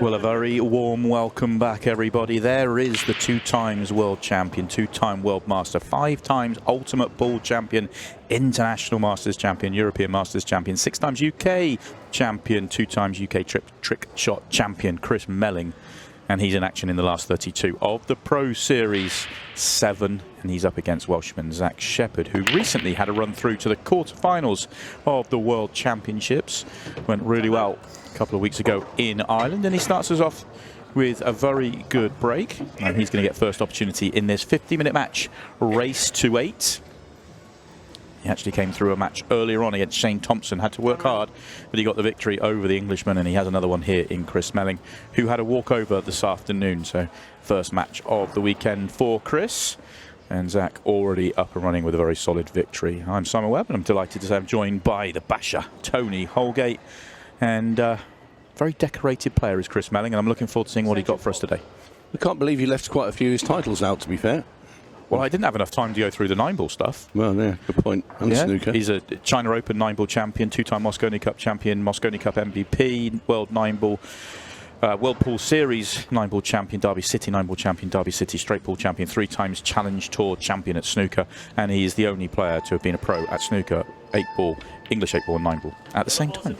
Well, a very warm welcome back, everybody. There is the 2 times world champion, 2-time world master, 5 times ultimate ball champion, international masters champion, European masters champion, 6 times UK champion, 2 times UK trick shot champion, Chris Melling. And he's in action in the last 32 of the Pro Series 7. And he's up against Welshman Zach Shepard, who recently had a run through to the quarterfinals of the World Championships. Went really well a couple of weeks ago in Ireland. And he starts us off with a very good break. And he's going to get first opportunity in this 50-minute match, race to 8. He actually came through a match earlier on against Shane Thompson, had to work hard, but he got the victory over the Englishman, and he has another one here in Chris Melling, who had a walkover this afternoon. So first match of the weekend for Chris, and Zach already up and running with a very solid victory. I'm Simon Webb, and I'm delighted to say I'm joined by the basher, Tony Holgate, and very decorated player is Chris Melling, and I'm looking forward to seeing what he got for us today. I can't believe he left quite a few of his titles out, to be fair. Well, I didn't have enough time to go through the 9-ball stuff. Well, yeah, good point. And snooker. He's a China Open 9-ball champion, 2-time Mosconi Cup champion, Mosconi Cup MVP, World 9-ball, Whirlpool Series 9-ball champion, Derby City 9-ball champion, Derby City straight ball champion, 3 times Challenge Tour champion at snooker, and he is the only player to have been a pro at snooker, 8-ball, English 8-ball and 9-ball at the same time.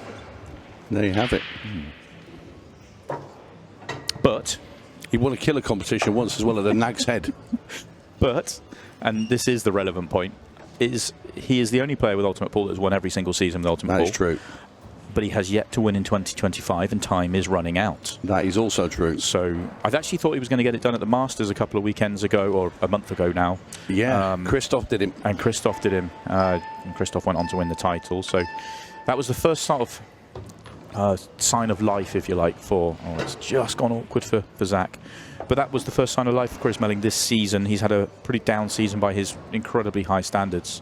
There you have it. But he won a killer competition once as well at the Nag's Head. But, and this is the relevant point, is he is the only player with Ultimate Pool that has won every single season with Ultimate Pool. That is true. But he has yet to win in 2025, and time is running out. That is also true. So I actually thought he was going to get it done at the Masters a couple of weekends ago, or a month ago now. Yeah, Christoph did him. And Christoph did him. And Christoph went on to win the title. So that was the first sort of sign of life, if you like, for... Oh, it's just gone awkward for Zach. But that was the first sign of life for Chris Melling this season. He's had a pretty down season by his incredibly high standards.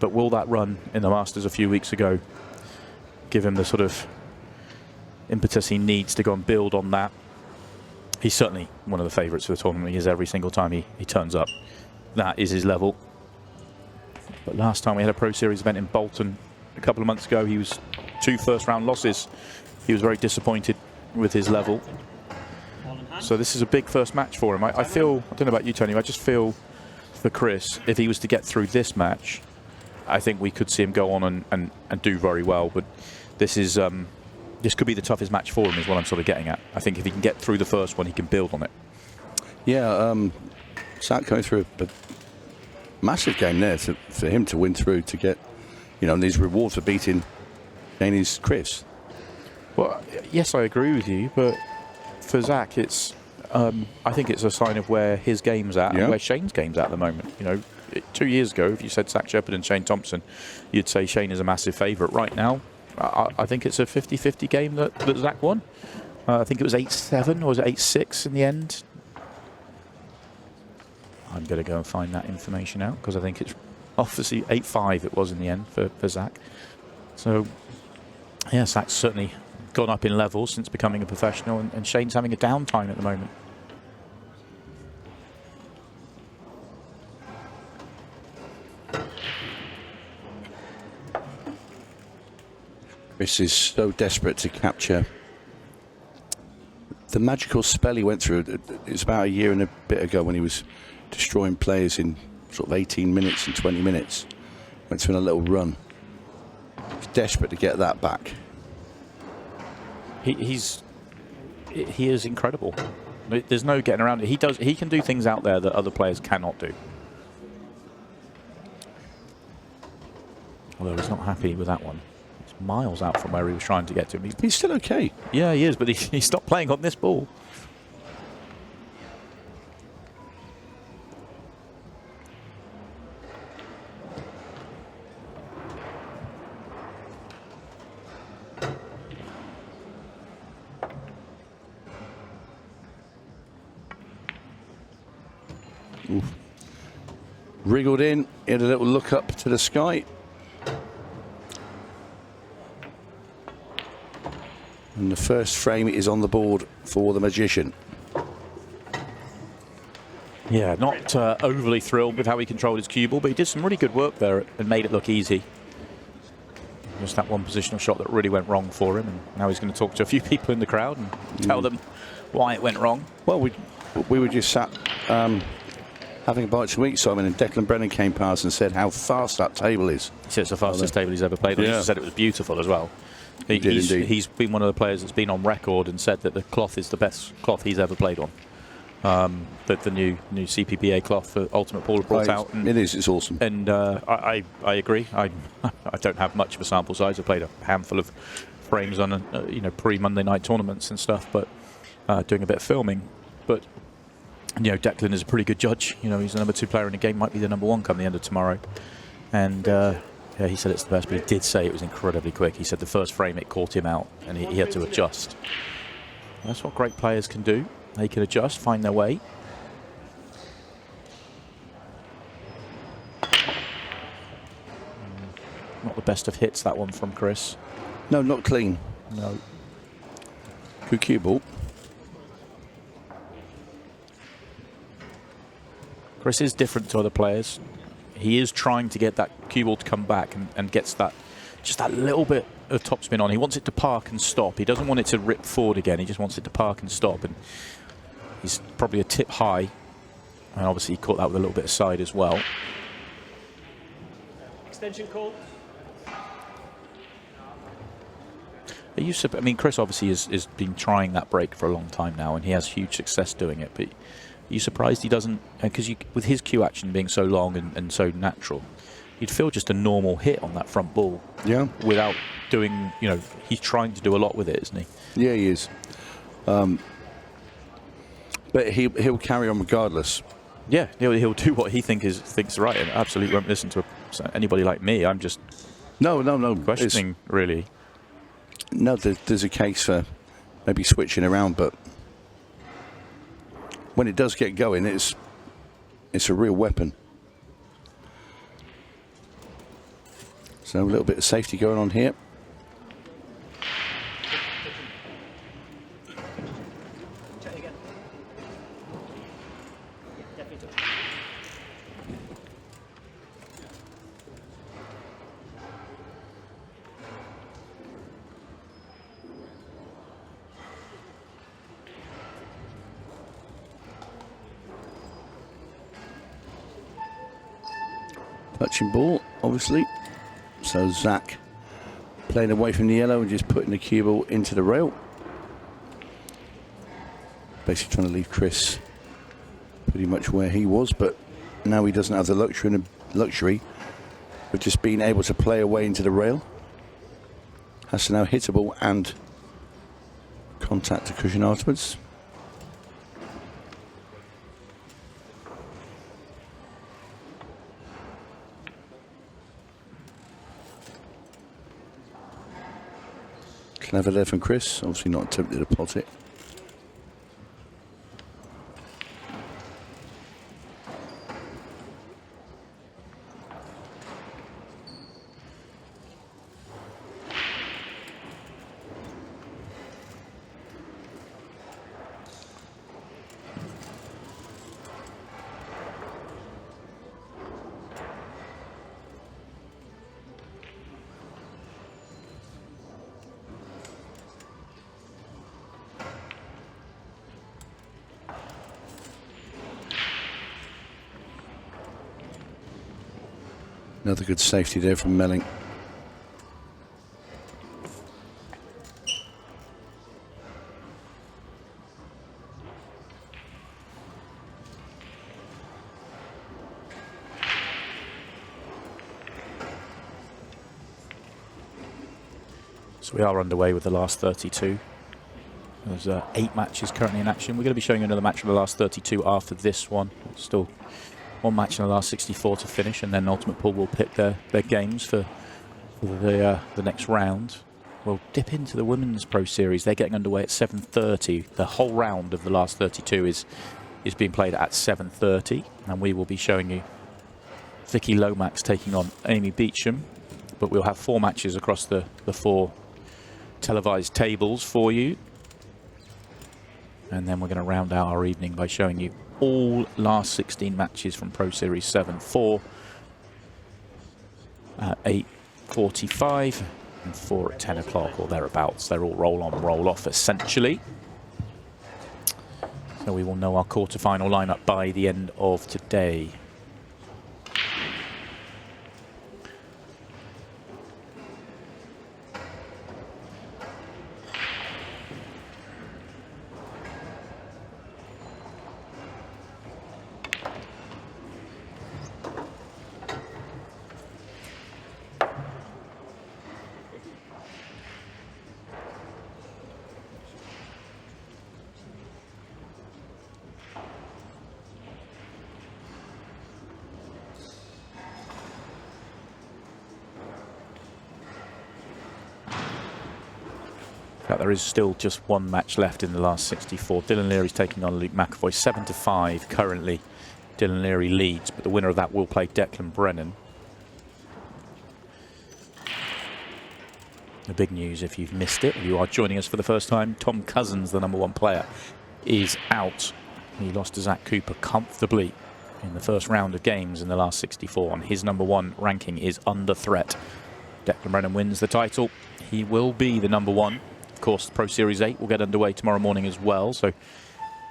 But will that run in the Masters a few weeks ago give him the sort of impetus he needs to go and build on that? He's certainly one of the favourites for the tournament. He is every single time he turns up. That is his level. But last time we had a Pro Series event in Bolton a couple of months ago, he was 2 first-round losses. He was very disappointed with his level. So this is a big first match for him. I feel, I don't know about you, Tony, I just feel for Chris, if he was to get through this match, I think we could see him go on and do very well. But this is this could be the toughest match for him, is what I'm sort of getting at. I think if he can get through the first one, he can build on it. Yeah, Zach going through a massive game there for him to win through, to get, you know, these rewards for beating Danny's Chris. Well, yes, I agree with you, but for Zach, it's I think it's a sign of where his game's at and where Shane's game's at the moment. You know, 2 years ago, if you said Zach Shepard and Shane Thompson, you'd say Shane is a massive favourite. Right now, I think it's a 50-50 game that Zach won. I think it was 8-7, or was it 8-6 in the end? I'm going to go and find that information out, because I think it's obviously 8-5 it was in the end for Zach. So, yeah, Zach's certainly gone up in levels since becoming a professional, and Shane's having a downtime at the moment. Chris is so desperate to capture the magical spell he went through. It was about a year and a bit ago when he was destroying players in sort of 18 minutes and 20 minutes. Went through a little run. He's desperate to get that back. He is incredible. There's no getting around it. He can do things out there that other players cannot do. Although he's not happy with that one. It's miles out from where he was trying to get to. He's still okay. Yeah, he is, but he stopped playing on this ball. Oof. Wriggled in, he had a little look up to the sky. And the first frame is on the board for the magician. Yeah, not overly thrilled with how he controlled his cue ball, but he did some really good work there and made it look easy. Just that one positional shot that really went wrong for him, and now he's going to talk to a few people in the crowd and tell them why it went wrong. Well, we were just sat having a bite to eat, Simon, and Declan Brennan came past and said how fast that table is. He said it's the fastest table he's ever played on. He said it was beautiful as well. He's been one of the players that's been on record and said that the cloth is the best cloth he's ever played on. That the new 𝗡𝗶𝗴𝗵𝗃 cloth that Ultimate Pool have brought out. And it's awesome. And I agree. I don't have much of a sample size. I played a handful of frames on pre-Monday night tournaments and stuff, but doing a bit of filming. But Declan is a pretty good judge. He's the #2 player in the game, might be the #1 come the end of tomorrow. And yeah, he said it's the best, but he did say it was incredibly quick. He said the first frame it caught him out, and he had to adjust. That's what great players can do. They can adjust, find their way. Not the best of hits, that one from Chris. No, not clean. No. Good cue ball. Chris is different to other players. He is trying to get that cue ball to come back and gets that just that little bit of topspin on. He wants it to park and stop. He doesn't want it to rip forward again. He just wants it to park and stop. And he's probably a tip high. And obviously he caught that with a little bit of side as well. Extension call. I mean, Chris obviously has been trying that break for a long time now, and he has huge success doing it. But are you surprised he doesn't? Because with his cue action being so long and so natural, you'd feel just a normal hit on that front ball. Yeah. Without doing, he's trying to do a lot with it, isn't he? Yeah, he is. But he'll carry on regardless. Yeah, he'll do what he thinks right, and absolutely won't listen to anybody like me. I'm just no questioning really. No, there's a case for maybe switching around, but when it does get going, it's a real weapon. So a little bit of safety going on here. Touching ball, obviously. So Zach playing away from the yellow and just putting the cue ball into the rail. Basically trying to leave Chris pretty much where he was, but now he doesn't have the luxury of just being able to play away into the rail. Has to now hit a ball and contact the cushion afterwards. Clever there from Chris, obviously not attempted to pot it. Another good safety there from Melling. So we are underway with the last 32. There's 8 matches currently in action. We're going to be showing you another match from the last 32 after this one. Still one match in the last 64 to finish, and then Ultimate Pool will pick their games for the next round. We'll dip into the Women's Pro Series. They're getting underway at 7:30. The whole round of the last 32 is being played at 7:30, and we will be showing you Vicky Lomax taking on Amy Beecham. But we'll have 4 matches across the 4 televised tables for you. And then we're going to round out our evening by showing you all last 16 matches from Pro Series 7-4 at 8:45. and 4 at 10 o'clock or thereabouts. They're all roll on, roll off essentially. So we will know our quarter-final lineup by the end of today. There is still just one match left in the last 64. Dylan Leary's taking on Luke McAvoy, 7-5 currently. Dylan Leary leads, but the winner of that will play Declan Brennan. The big news, if you've missed it, if you are joining us for the first time, Tom Cousins, the #1 player, is out. He lost to Zach Cooper comfortably in the first round of games in the last 64, and his #1 ranking is under threat. Declan Brennan wins the title. He will be the #1. Of course, Pro Series 8 will get underway tomorrow morning as well, so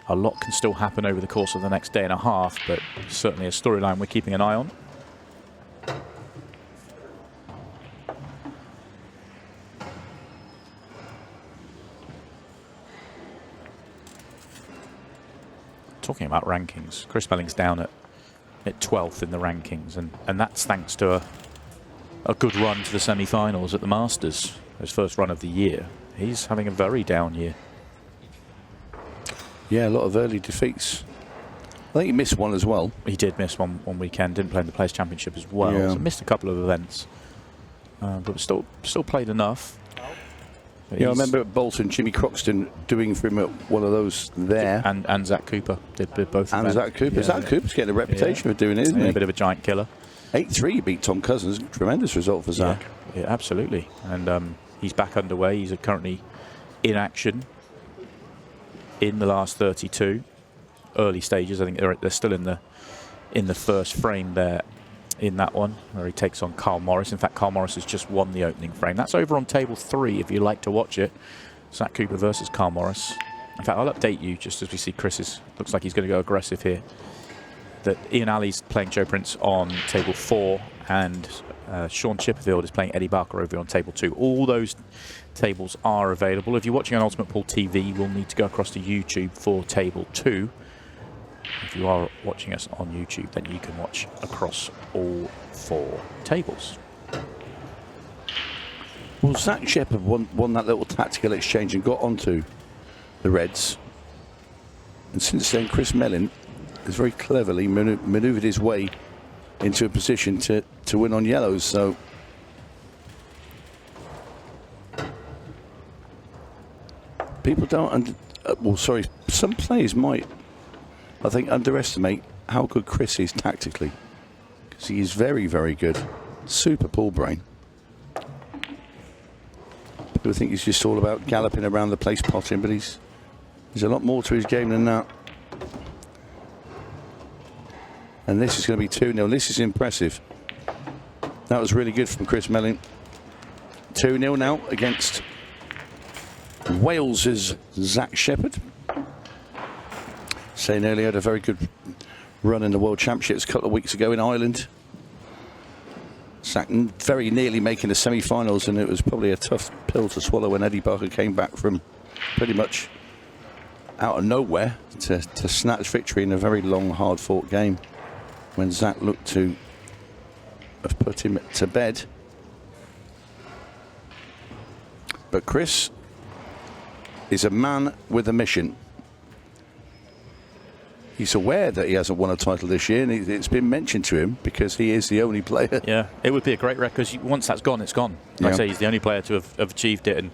a lot can still happen over the course of the next day and a half, but certainly a storyline we're keeping an eye on. Talking about rankings, Chris Melling's down at 12th in the rankings, and that's thanks to a good run to the semi-finals at the Masters, his first run of the year. He's having a very down year. Yeah, a lot of early defeats. I think he missed one as well. He did miss one weekend, didn't play in the Players' Championship as well. Yeah. So missed a couple of events, but still played enough. Yeah, I remember Bolton, Jimmy Croxton doing for him at one of those there. And Zach Cooper did both. And Zach Cooper. Yeah. Zach Cooper's getting a reputation for doing it, isn't he? A bit of a giant killer. 8-3 beat Tom Cousins. Tremendous result for Zach. Yeah, absolutely. And he's back underway. He's currently in action in the last 32. Early stages. I think they're still in the first frame there in that one, where he takes on Carl Morris. In fact, Carl Morris has just won the opening frame. That's over on table 3 if you like to watch it. Zach Cooper versus Carl Morris. In fact, I'll update you just as we see Chris's. Looks like he's going to go aggressive here. That Ian Alley's playing Joe Prince on table 4, and Sean Chipperfield is playing Eddie Barker over on table 2. All those tables are available. If you're watching on Ultimate Pool TV, you will need to go across to YouTube for table 2. If you are watching us on YouTube, then you can watch across all 4 tables. Well, Zach Shepard won that little tactical exchange and got onto the Reds. And since then, Chris Melling has very cleverly manoeuvred his way into a position to win on yellows. So people don't, some players might, I think, underestimate how good Chris is tactically, because he is very, very good. Super pool brain. People think he's just all about galloping around the place potting, but there's a lot more to his game than that. And this is going to be 2-0. This is impressive. That was really good from Chris Melling. 2-0 now against Wales's Zach Shepard. Saying earlier, had a very good run in the World Championships a couple of weeks ago in Ireland. Zach very nearly making the semi-finals, and it was probably a tough pill to swallow when Eddie Barker came back from pretty much out of nowhere to snatch victory in a very long, hard-fought game, when Zach looked to have put him to bed. But Chris is a man with a mission. He's aware that he hasn't won a title this year, and it's been mentioned to him because he is the only player. Yeah, it would be a great record, because once that's gone, it's gone. Like I say, he's the only player to have achieved it, and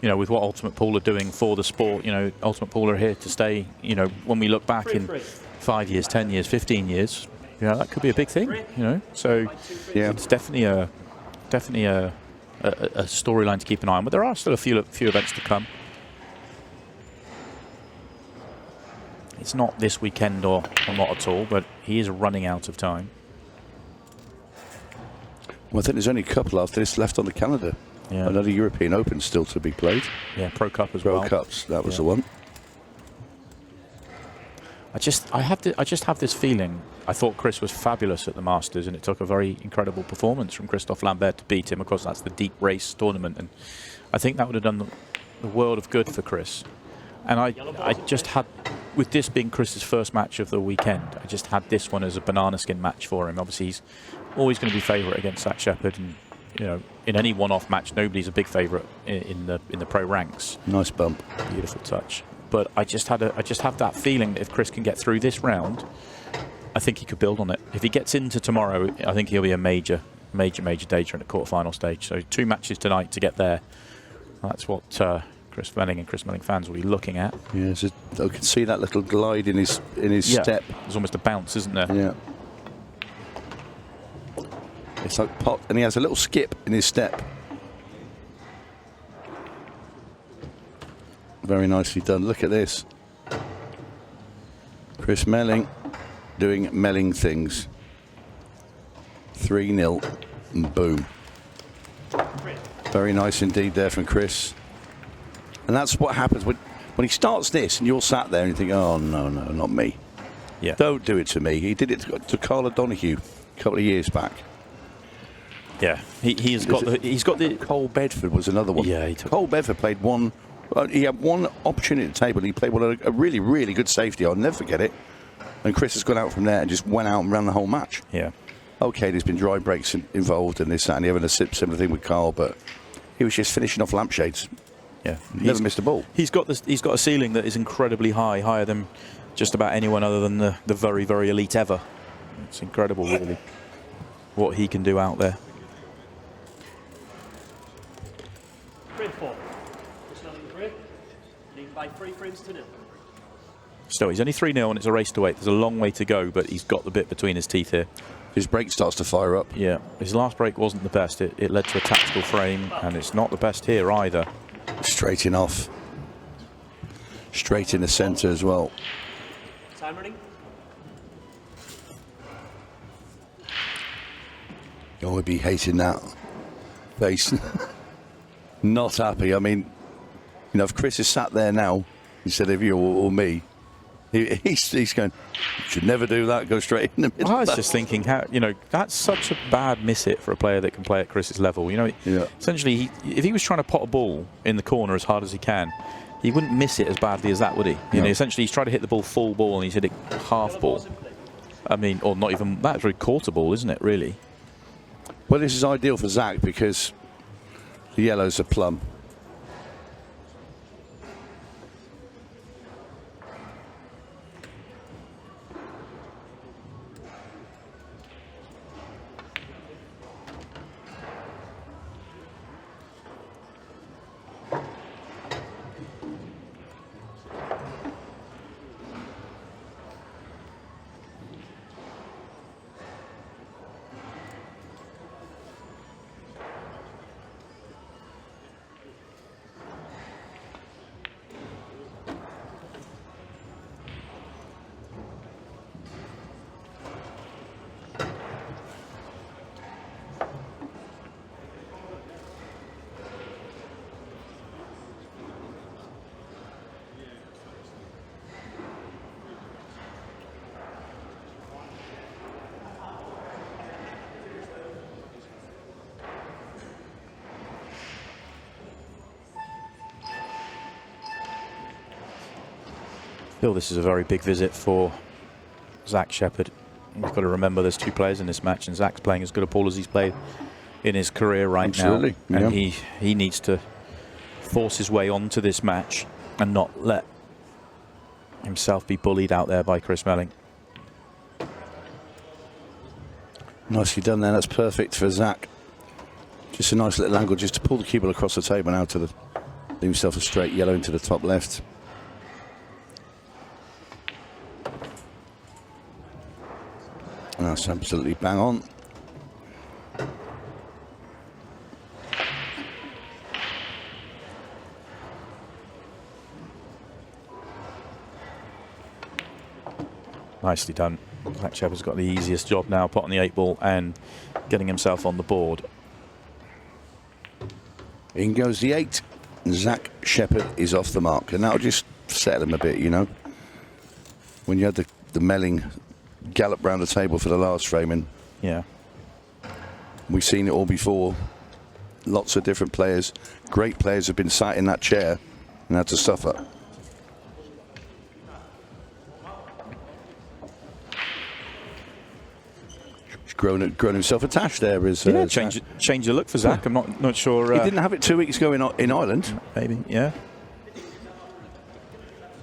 you know, with what Ultimate Pool are doing for the sport, you know, Ultimate Pool are here to stay. You know, when we look back in 5 years, 10 years, 15 years, you know, that could be a big thing. You know, so yeah, it's definitely a storyline to keep an eye on. But there are still a few events to come. It's not this weekend or not at all, but he is running out of time. Well, I think there's only a couple after this left on the calendar. Yeah. Another European Open still to be played. Yeah, Pro Cup as well. Pro Cups, that was the one. I just have this feeling. I thought Chris was fabulous at the Masters, and it took a very incredible performance from Christophe Lambert to beat him. Of course, that's the deep race tournament, and I think that would have done the world of good for Chris. And I just had, with this being Chris's first match of the weekend, I just had this one as a banana skin match for him. Obviously, he's always going to be favourite against Zach Shepard, and you know, in any one-off match, nobody's a big favourite in the pro ranks. Nice bump. Beautiful touch. But I just have that feeling that if Chris can get through this round, I think he could build on it. If he gets into tomorrow, I think he'll be a major danger in the quarter-final stage. So 2 matches tonight to get there. That's what Chris Melling and Chris Melling fans will be looking at. Yeah, I can see that little glide in his step. There's almost a bounce, isn't there? Yeah. It's like pot, and he has a little skip in his step. Very nicely done. Look at this. Chris Melling doing Melling things. 3-0 and boom. Very nice indeed there from Chris. And that's what happens when he starts this and you're sat there and you think, oh, no, not me. Yeah. Don't do it to me. He did it to 𝗏𝗏𝗃𝗏 a couple of years back. Yeah, he's got the 𝗏𝗏𝗃𝗏 was another one. Yeah, 𝗏𝗏𝗃𝗏 played one. He had one opportunity at the table. He played a really, really good safety. I'll never forget it. And Chris has gone out from there and just went out and ran the whole match. Yeah. Okay, there's been dry breaks involved in this, that, and the other, and a similar thing with Carl, but he was just finishing off lampshades. Yeah, never missed a ball. He's got a ceiling that is incredibly high, higher than just about anyone other than the very, very elite ever. It's incredible, really, what he can do out there. By 3 frames to 0. Still, he's only 3-0 and it's a race to 8. There's a long way to go, but he's got the bit between his teeth here. His break starts to fire up. Yeah, his last break wasn't the best. It led to a tactical frame, and it's not the best here either. Straight in off. Straight in the centre as well. Time running. You would be hating that face. Not happy. I mean, you know, if Chris is sat there now instead of you or me, he's going, should never do that, go straight in the middle. I was just thinking, how, you know, that's such a bad miss hit for a player that can play at Chris's level. You know, essentially, if he was trying to pot a ball in the corner as hard as he can, he wouldn't miss it as badly as that, would he? You know, essentially, he's trying to hit the ball full ball and he's hit it half ball. I mean, or not even, that's very quarter ball, isn't it, really? Well, this is ideal for Zach because the yellow's a plum. Still, this is a very big visit for Zach Shepard. You've got to remember there's 2 players in this match, and Zach's playing as good a pool as he's played in his career right now. And he needs to force his way onto this match and not let himself be bullied out there by Chris Melling. Nicely done there. That's perfect for Zach. Just a nice little angle just to pull the cue ball across the table now to leave himself a straight yellow into the top left. And that's absolutely bang on. Nicely done. Zach Shepard's got the easiest job now, potting the 8 ball and getting himself on the board. In goes the 8. Zach Shepard is off the mark, and that'll just settle him a bit, you know. When you had the Melling gallop round the table for the last frame, and yeah, we've seen it all before. Lots of different players, great players have been sat in that chair and had to suffer. He's grown himself a tash there. Yeah, change the look for Zach. I'm not sure. He didn't have it 2 weeks ago in Ireland. Maybe, yeah.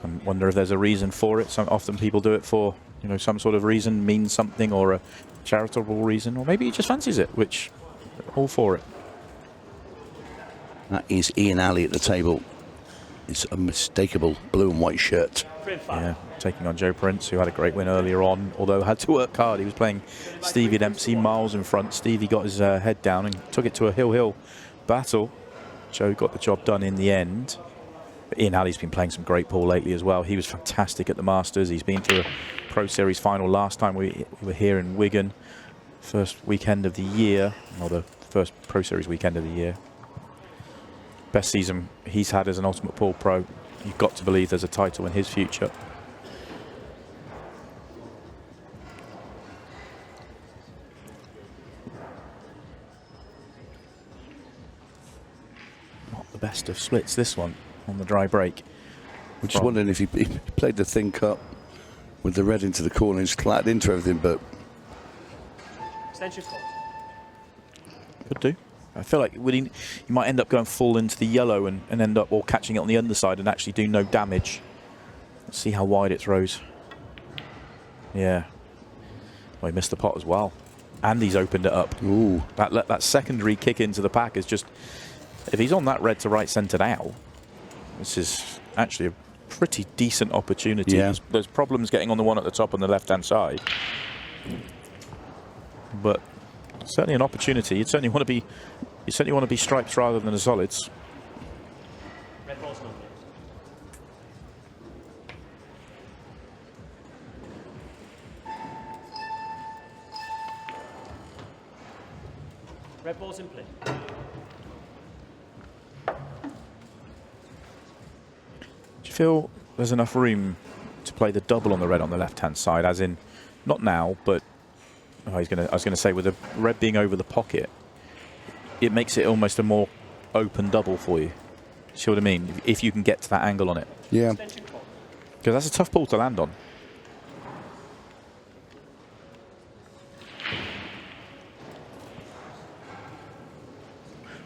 I wonder if there's a reason for it. Often people do it for, you know, some sort of reason, means something, or a charitable reason, or maybe he just fancies it, which, all for it. That is Ian Alley at the table. It's a unmistakable blue and white shirt. Yeah, taking on Joe Prince, who had a great win earlier on, although had to work hard. He was playing Stevie Dempsey miles in front. Stevie got his head down and took it to a hill battle. Joe got the job done in the end. But Ian Alley's been playing some great pool lately as well. He was fantastic at the Masters. He's been to a Pro Series final last time we were here in Wigan. First weekend of the year, or the first Pro Series weekend of the year. Best season he's had as an Ultimate Pool Pro. You've got to believe there's a title in his future. Not the best of splits, this one, on the dry break. I'm just wondering if he played the thin cut with the red into the corner and just clattered into everything, but... Extension fault. Could do. I feel like you might end up going full into the yellow and end up all catching it on the underside and actually do no damage. Let's see how wide it throws. Yeah. Well, he missed the pot as well. And he's opened it up. Ooh. That secondary kick into the pack is just... If he's on that red to right centre now, this is actually a pretty decent opportunity. Yeah. There's problems getting on the one at the top on the left-hand side. But... certainly an opportunity. You certainly want to be stripes rather than the solids. Red ball's not there. Red ball's in play. Do you feel there's enough room to play the double on the red on the left-hand side, as in, not now, but I was going to say, with the red being over the pocket, it makes it almost a more open double for you. See what I mean? If you can get to that angle on it. Yeah. Because that's a tough ball to land on.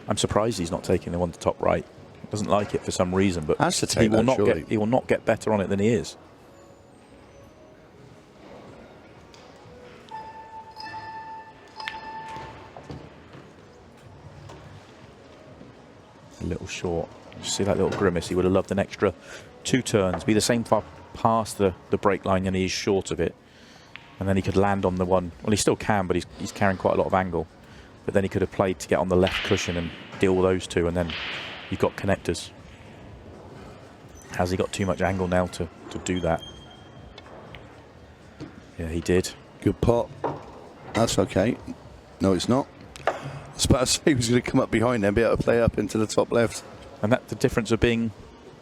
I'm surprised he's not taking the one to top right. Doesn't like it for some reason, but Has to take he will that, not surely. he will not get better on it than he is. A little short. See that little grimace? He would have loved an extra 2 turns, be the same far past the break line, and he's short of it. And then he could land on the one. Well, he still can, but he's carrying quite a lot of angle. But then he could have played to get on the left cushion and deal with those two, and then you've got connectors. Has he got too much angle now to do that? Yeah, he did. Good pot. That's okay. No, it's not. I was about to say he was going to come up behind there and be able to play up into the top left. And that's the difference of being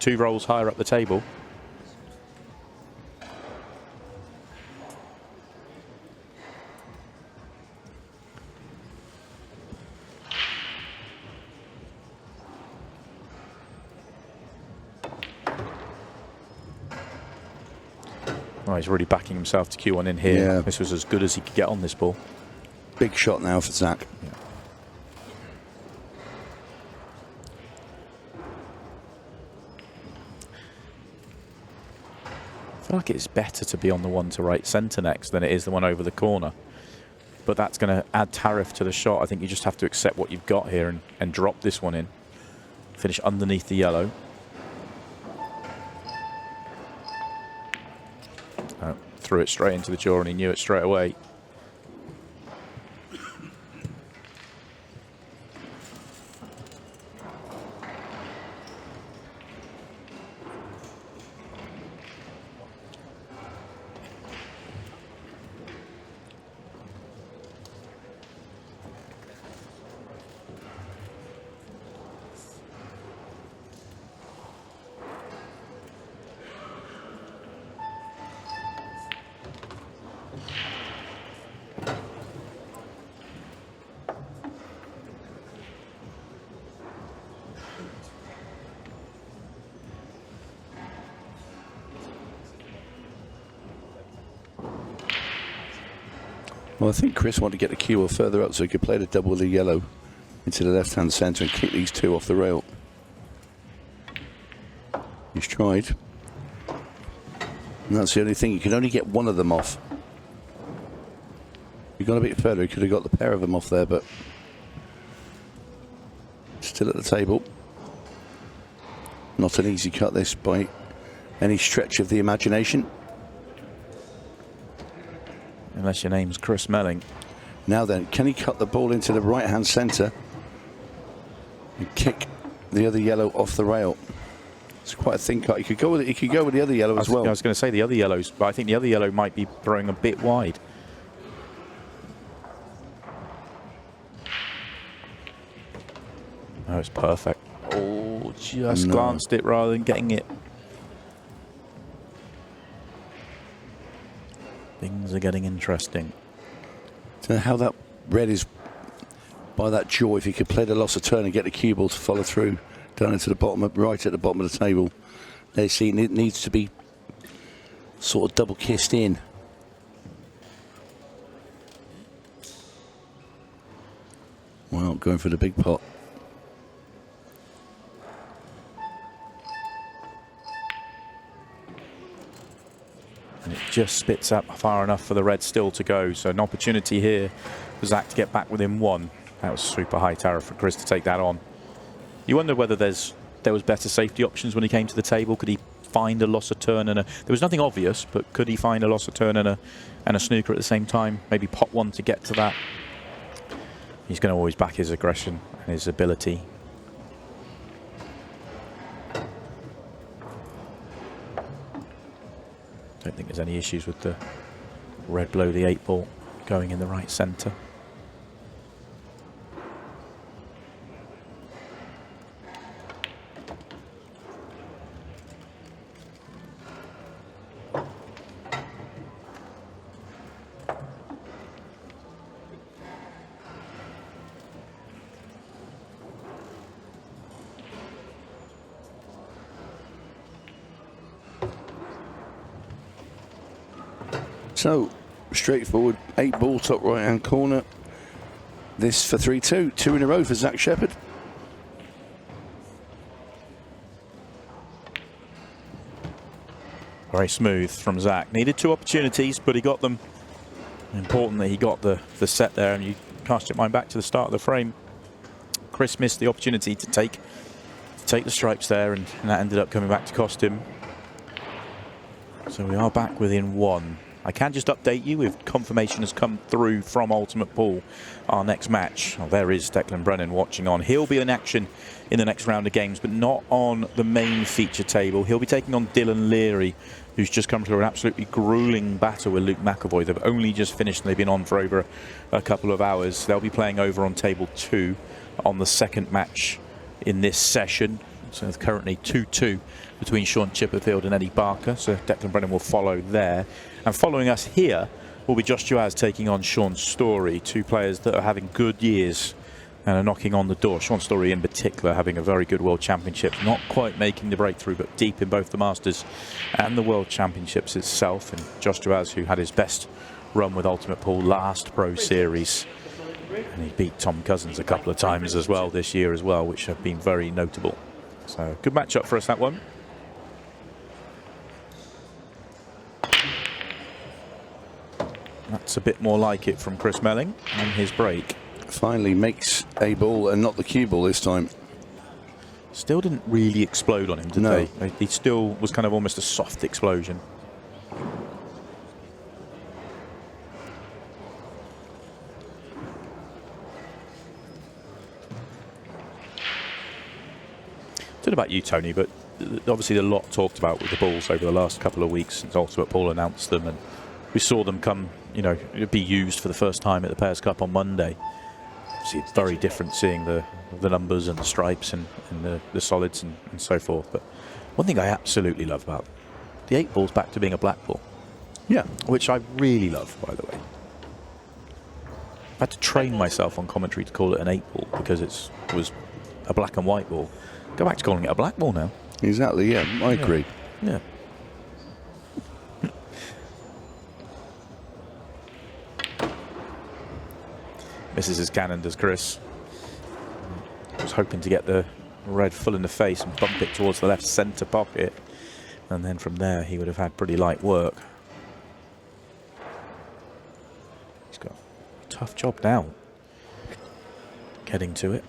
2 rolls higher up the table. Oh, he's really backing himself to Q1 in here. Yeah. This was as good as he could get on this ball. Big shot now for Zach. Yeah. I feel like it's better to be on the one to right centre next than it is the one over the corner. But that's going to add tariff to the shot. I think you just have to accept what you've got here and drop this one in. Finish underneath the yellow. Threw it straight into the jaw and he knew it straight away. Well, I think Chris wanted to get the cue ball further up so he could play the double with the yellow into the left-hand centre and kick these two off the rail. He's tried. And that's the only thing. You can only get one of them off. If he'd gone a bit further, he could have got the pair of them off there, but still at the table. Not an easy cut, this, by any stretch of the imagination. Unless your name's Chris Melling. Now then, can he cut the ball into the right-hand centre and kick the other yellow off the rail? It's quite a thin cut. He could go with it. He could go with the other yellow as well. I was going to say the other yellows, but I think the other yellow might be throwing a bit wide. Oh, it's perfect. Oh, just glanced it rather than getting it. Things are getting interesting. So how that red is by that jaw. If he could play the loss of turn and get the cue ball to follow through down into the bottom, right at the bottom of the table. They see it needs to be sort of double kissed in. Well, going for the big pot. And it just spits up far enough for the red still to go. So an opportunity here for Zach to get back within one. That was super high tariff for Chris to take that on. You wonder whether there was better safety options when he came to the table. Could he find a loss of turn and a... There was nothing obvious, but could he find a loss of turn and a snooker at the same time? Maybe pot one to get to that. He's going to always back his aggression and his ability. Don't think there's any issues with the red below the 8 ball going in the right centre. So, straightforward, 8 ball, top right-hand corner. This for 3-2, 2 in a row for Zach Shepard. Very smooth from Zach. Needed 2 opportunities, but he got them. Important that he got the set there, and you cast your mind back to the start of the frame. Chris missed the opportunity to take the stripes there, and that ended up coming back to cost him. So we are back within 1. I can just update you if confirmation has come through from 𝗏𝗏𝗏, our next match. Oh, there is Declan Brennan watching on. He'll be in action in the next round of games, but not on the main feature table. He'll be taking on Dylan Leary, who's just come through an absolutely grueling battle with Luke McAvoy. They've only just finished and they've been on for over a couple of hours. They'll be playing over on table 2 on the second match in this session. So it's currently 2-2 between Shaun Chipperfield and Eddie Barker. So Declan Brennan will follow there. And following us here will be Josh Juaz taking on Shaun Storey, 2 players that are having good years and are knocking on the door. Shaun Storey in particular having a very good World Championship, not quite making the breakthrough, but deep in both the Masters and the World Championships itself. And Josh Juaz, who had his best run with 𝗏𝗏𝗏 last Pro Series. And he beat Tom Cousins a couple of times as well this year as well, which have been very notable. So good matchup for us, that one. That's a bit more like it from Chris Melling and his break. Finally makes a ball and not the cue ball this time. Still didn't really explode on him, did No. they? He still was kind of almost a soft explosion. I don't know about you, Tony, but obviously a lot talked about with the balls over the last couple of weeks since 𝗏𝗏𝗏 announced them, and we saw them come, you know, be used for the first time at the Pairs Cup on Monday. See, it's very different seeing the numbers and the stripes and the solids and so forth. But one thing I absolutely love about the 8 ball's back to being a black ball. Yeah. Which I really love, by the way. I had to train myself on commentary to call it an 8 ball because it was a black and white ball. Go back to calling it a black ball now. Exactly, yeah, I agree. Yeah. Misses his cannon, does Chris. Was hoping to get the red full in the face and bump it towards the left centre pocket. And then from there, he would have had pretty light work. He's got a tough job now, getting to it.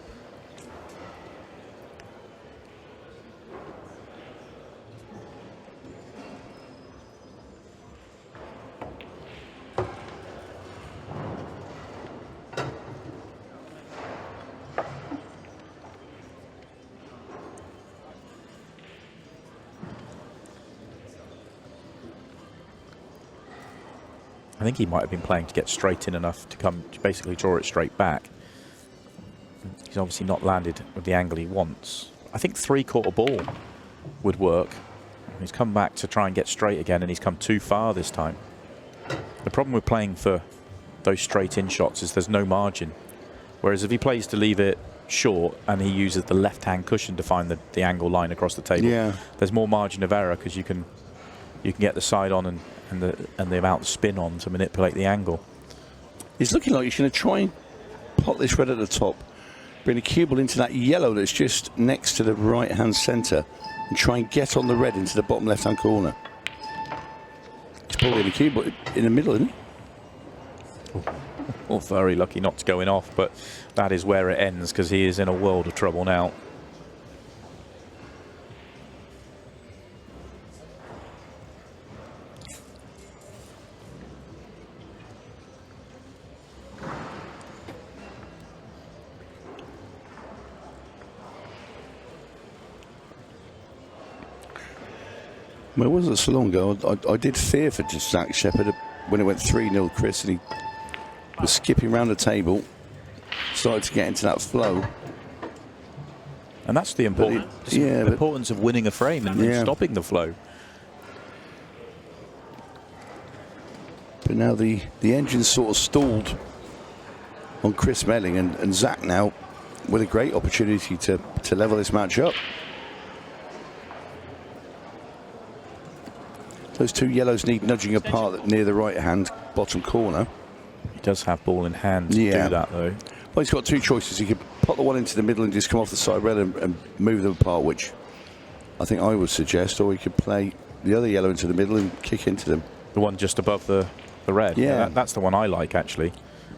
I think he might have been playing to get straight in enough to come to basically draw it straight back. He's obviously not landed with the angle he wants. I think 3/4 ball would work. He's come back to try and get straight again, and he's come too far this time. The problem with playing for those straight in shots is there's no margin. Whereas if he plays to leave it short and he uses the left hand cushion to find the angle line across the table, there's more margin of error because you can get the side on and the amount of spin on to manipulate the angle. He's looking like he's going to try and pot this red at the top, bring the cue ball into that yellow that's just next to the right hand centre, and try and get on the red into the bottom left hand corner. He's probably in the cue ball in the middle, isn't he? Oh, very lucky not to go in off, but that is where it ends because he is in a world of trouble now. Well, it wasn't so long ago. I did fear for just Zach Shepard when it went 3-0, Chris, and he was skipping around the table, started to get into that flow. And that's the importance of winning a frame and stopping the flow. But now the engine's sort of stalled on Chris Melling, and Zach now with a great opportunity to level this match up. Those two yellows need nudging apart near the right-hand bottom corner. He does have ball in hand to do that, though. Well, he's got two choices. He could put the one into the middle and just come off the side rail and move them apart, which I think I would suggest, or he could play the other yellow into the middle and kick into them. The one just above the red. Yeah. That's the one I like, actually.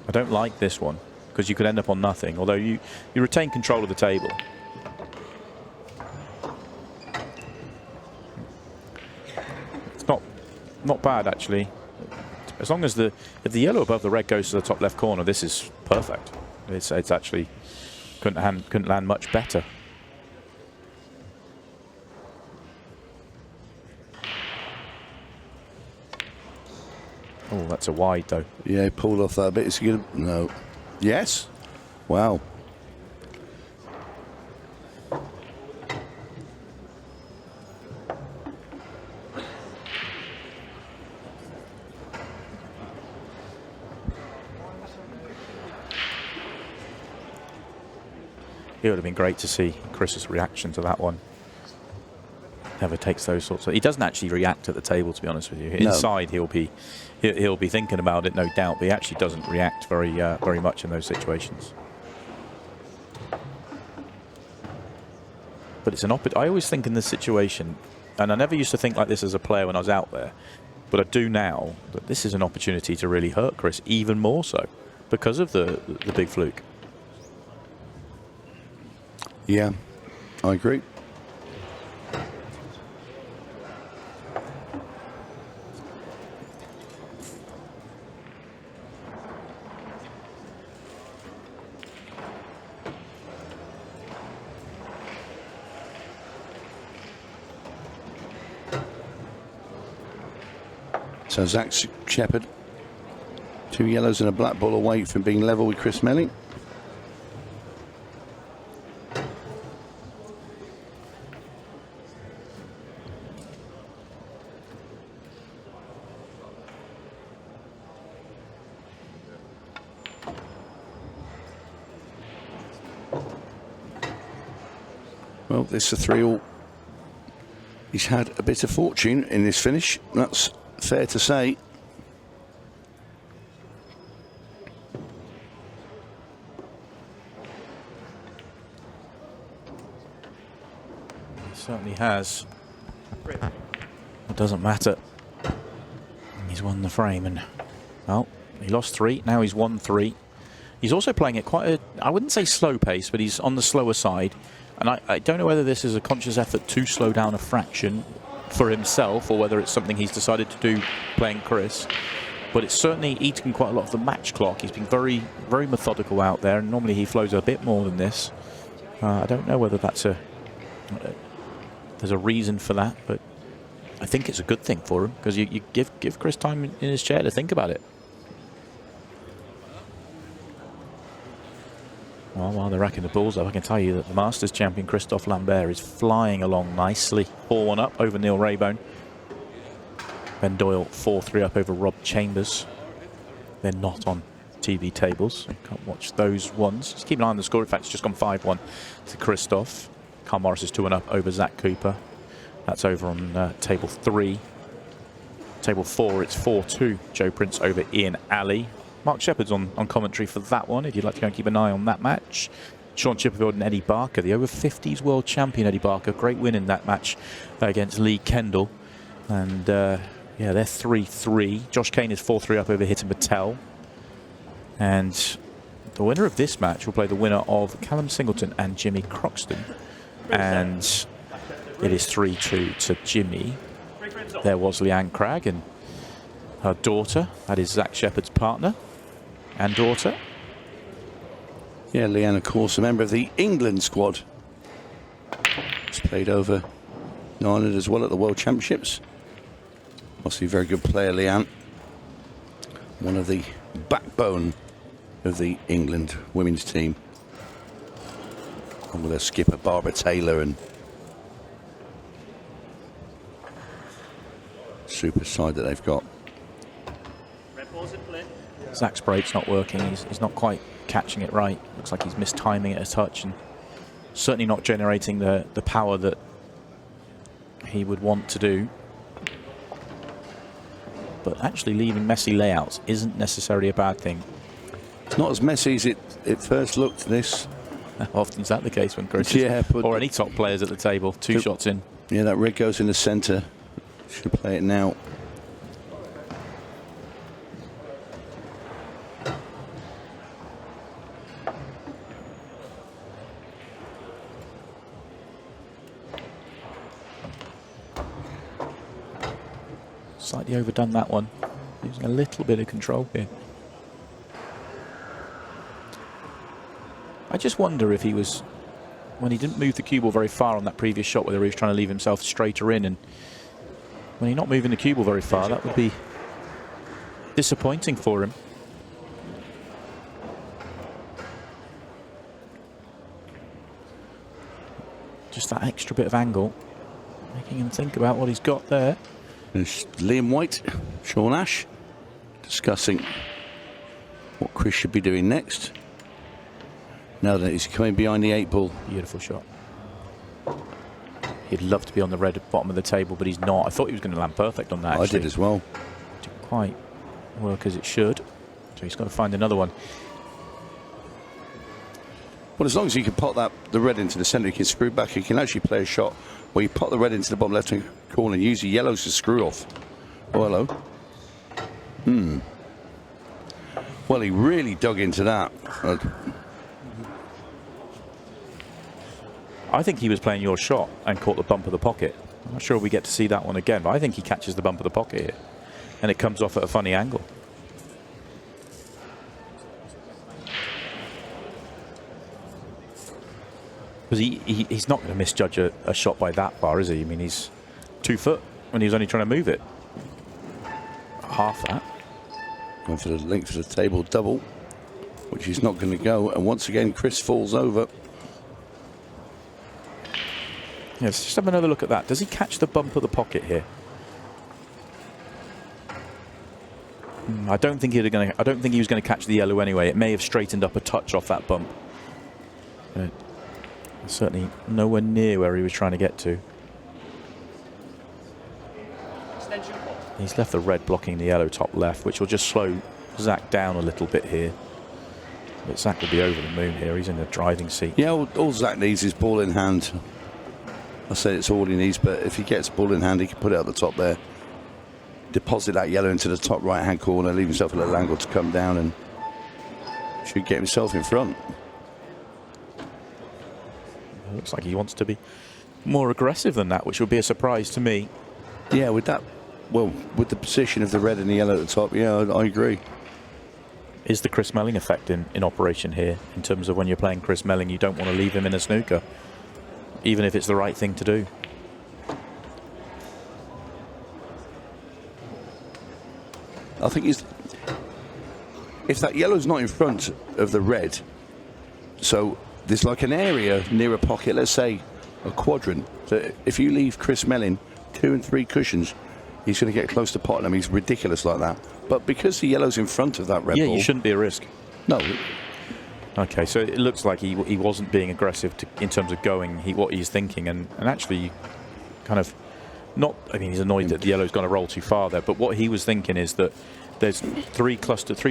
I don't like this one, because you could end up on nothing, although you retain control of the table. Not bad, actually. As long as if the yellow above the red goes to the top left corner, this is perfect. It's actually couldn't land much better. Oh, that's a wide though. Yeah, he pulled off that bit. Is he gonna? No. Yes. Wow. It would have been great to see Chris's reaction to that one. Never takes those sorts of. He doesn't actually react at the table, to be honest with you. Inside, he'll be thinking about it, no doubt, but he actually doesn't react very much in those situations. But it's an I always think in this situation, and I never used to think like this as a player when I was out there, but I do now, that this is an opportunity to really hurt Chris even more so because of the big fluke. Yeah, I agree. So Zach Shepard, 2 yellows and a black ball away from being level with Chris Melling. Well, this is a 3-all. He's had a bit of fortune in this finish. That's fair to say. certainly has. It doesn't matter. He's won the frame, and well, he lost 3. Now he's won 3. He's also playing at quite a, I wouldn't say slow pace, but he's on the slower side. And I don't know whether this is a conscious effort to slow down a fraction for himself, or whether it's something he's decided to do playing Chris. But it's certainly eating quite a lot of the match clock. He's been very, very methodical out there, and normally he flows a bit more than this. I don't know whether that's there's a reason for that, but I think it's a good thing for him, because you give Chris time in his chair to think about it. Well, while they're racking the balls up, I can tell you that the Masters champion Christophe Lambert is flying along nicely. 4-1 up over Neil Raybone. Ben Doyle 4-3 up over Rob Chambers. They're not on TV tables. Can't watch those ones. Just keep an eye on the score. In fact, it's just gone 5-1 to Christophe. Carl Morris is 2-1 up over Zach Cooper. That's over on table 3. Table 4, it's 4-2. Joe Prince over Ian Alley. Mark Shepard's on commentary for that one, if you'd like to go and keep an eye on that match. Sean Chipperfield and Eddie Barker, the over 50s world champion Eddie Barker. Great win in that match against Lee Kendall. And yeah, they're 3-3. Josh Kane is 4-3 up over 𝗏𝗏𝗃𝗏. And the winner of this match will play the winner of Callum Singleton and Jimmy Croxton. And it is 3-2 to Jimmy. There was Leanne Cragg and her daughter. That is Zach Shepard's partner and daughter. Yeah, Leanne, of course, a member of the England squad. She's played over in Ireland as well at the World Championships. Must be a very good player, Leanne. One of the backbone of the England women's team. And with their skipper, Barbara Taylor, and super side that they've got. Zach's brake's not working. He's not quite catching it right. Looks like he's mistiming it a touch, and certainly not generating the power that he would want to do. But actually leaving messy layouts isn't necessarily a bad thing. It's not as messy as it first looked, this. Often is that the case when Chris or any top players at the table. 2 shots in. Yeah, that rig goes in the centre. Should play it now. Slightly overdone that one. Using a little bit of control here. I just wonder if he was, when he didn't move the cue ball very far on that previous shot, whether he was trying to leave himself straighter in, and when he's not moving the cue ball very far, that would be disappointing for him. Just that extra bit of angle, making him think about what he's got there. There's Liam White, Sean Ash, discussing what Chris should be doing next. Now that he's coming behind the 8 ball. Beautiful shot. He'd love to be on the red bottom of the table, but he's not. I thought he was going to land perfect on that. I did as well. Didn't quite work as it should. So he's got to find another one. Well, as long as you can pot the red into the centre, you can screw back. You can actually play a shot where you pot the red into the bottom left-hand corner and use the yellows to screw off. Oh, hello. Well, he really dug into that. I think he was playing your shot and caught the bump of the pocket. I'm not sure we get to see that one again, but I think he catches the bump of the pocket here. And it comes off at a funny angle. Because he's not going to misjudge a shot by that far, is he? I mean, he's 2 foot when he was only trying to move it. Half that. Going for the length of the table double, which he's not going to go. And once again, Chris falls over. Let's just have another look at that. Does he catch the bump of the pocket here? I don't think he was going to catch the yellow anyway. It may have straightened up a touch off that bump. But certainly nowhere near where he was trying to get to. He's left the red blocking the yellow top left, which will just slow Zach down a little bit here. But Zach will be over the moon here. He's in the driving seat. Yeah, all Zach needs is ball in hand. I said it's all he needs, but if he gets the ball in hand, he can put it at the top there. Deposit that yellow into the top right-hand corner, leave himself a little angle to come down, and should get himself in front. It looks like he wants to be more aggressive than that, which would be a surprise to me. Yeah, with that, well, with the position of the red and the yellow at the top, yeah, I agree. Is the Chris Melling effect in operation here, in terms of when you're playing Chris Melling, you don't want to leave him in a snooker, even if it's the right thing to do? I think if that yellow's not in front of the red, so there's like an area near a pocket, let's say a quadrant, that if you leave Chris Melling 2 and 3 cushions, he's going to get close to pot. I mean, he's ridiculous like that. But because the yellow's in front of that red ball, you shouldn't be a risk. No. Okay, so it looks like he wasn't being aggressive in terms of going what he's thinking, and actually kind of not. I mean, he's annoyed that the yellow's going to roll too far there, but what he was thinking is that there's 3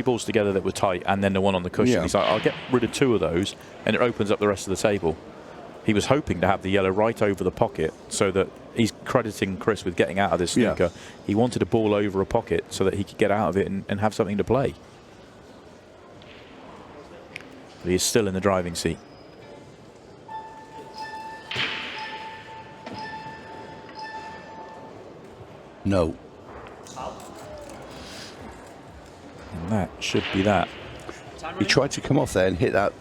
balls together that were tight, and then the one on the cushion. Yeah. He's like, I'll get rid of 2 of those, and it opens up the rest of the table. He was hoping to have the yellow right over the pocket, so that he's crediting Chris with getting out of this snooker. Yeah. He wanted a ball over a pocket so that he could get out of it and have something to play. But he is still in the driving seat. No. And that should be that. He tried to come off there and hit that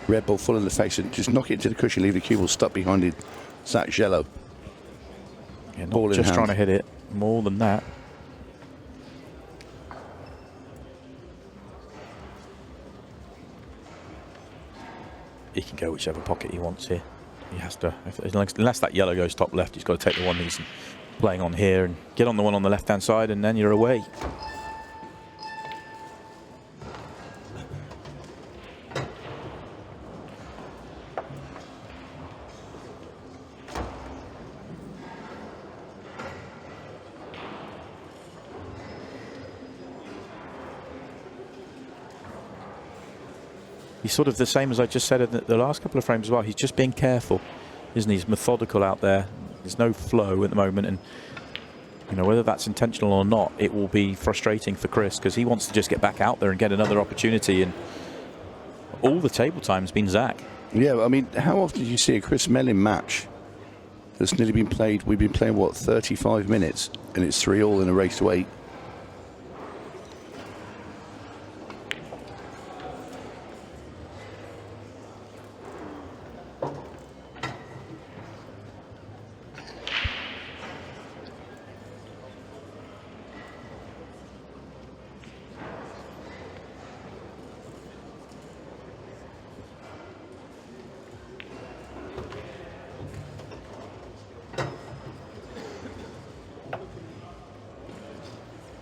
red ball full in the face and just knock it into the cushion, leave the cue ball stuck behind it. Zach's yellow. Yeah, not just trying to hit it, more than that. He can go whichever pocket he wants here. He has to, unless that yellow goes top left, he's got to take the one he's playing on here and get on the one on the left-hand side, and then you're away. He's sort of the same as I just said in the last couple of frames as well. He's just being careful, isn't he? He's methodical out there. There's no flow at the moment, and you know, whether that's intentional or not, it will be frustrating for Chris, because he wants to just get back out there and get another opportunity, and all the table time's been Zach. Yeah, I mean, how often do you see a Chris Melling match that's nearly been played? We've been playing, what, 35 minutes, and it's 3-all in a race to 8.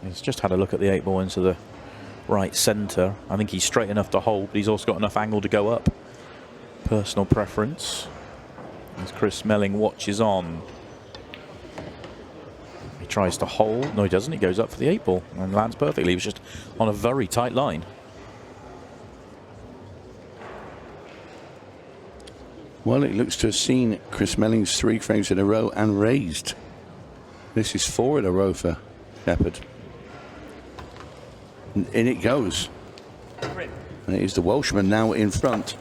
He's just had a look at the 8-ball into the right centre. I think he's straight enough to hold, but he's also got enough angle to go up. Personal preference. As Chris Melling watches on. He tries to hold. No, he doesn't. He goes up for the 8-ball and lands perfectly. He was just on a very tight line. Well, it looks to have seen Chris Melling's 3 frames in a row and raised. This is 4 in a row for Shepard. And in it goes. And it is the Welshman now in front.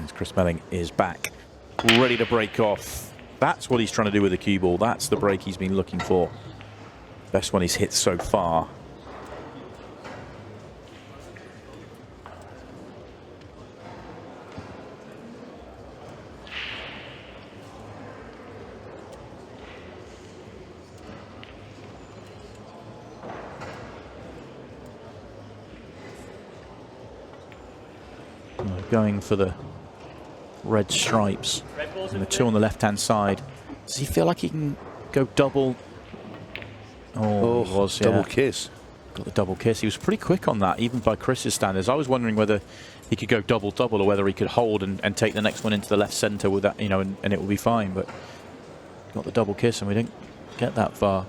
As Chris Melling is back, ready to break off. That's what he's trying to do with the cue ball. That's the break he's been looking for. Best one he's hit so far. Going for the red stripes and the 2 on the left-hand side. Does he feel like he can go double? Oh, he was, double kiss. Got the double kiss. He was pretty quick on that, even by Chris's standards. I was wondering whether he could go double-double or whether he could hold and take the next one into the left centre with that, you know, and it would be fine. But got the double kiss, and we didn't get that far.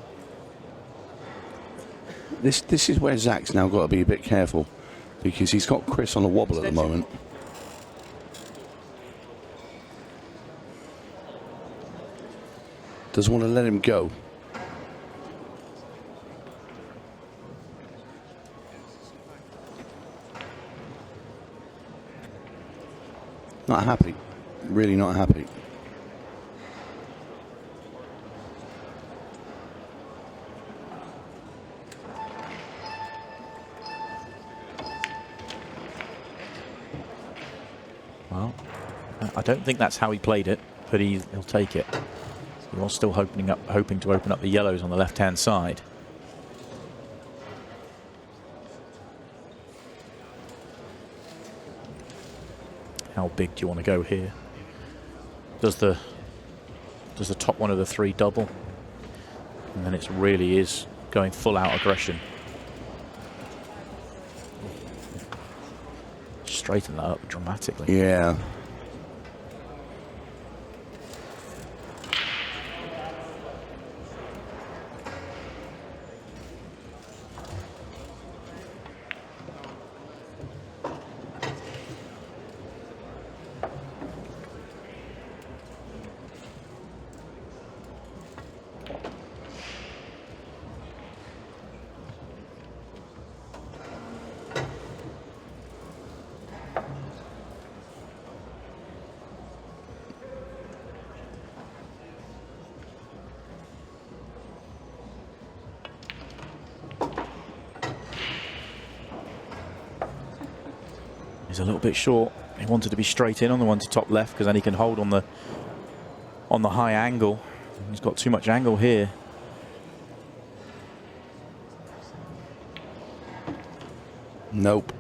This is where Zach's now got to be a bit careful, because he's got Chris on a wobble at the moment. Doesn't want to let him go. Not happy. Really not happy. Well, I don't think that's how he played it, but he'll take it. He was still hoping to open up the yellows on the left-hand side. How big do you want to go here? Does the top one of the three double? And then it really is going full out aggression. Straighten that up dramatically. Yeah. He's a little bit short. He wanted to be straight in on the one to top left because then he can hold on the high angle. He's got too much angle here. Nope.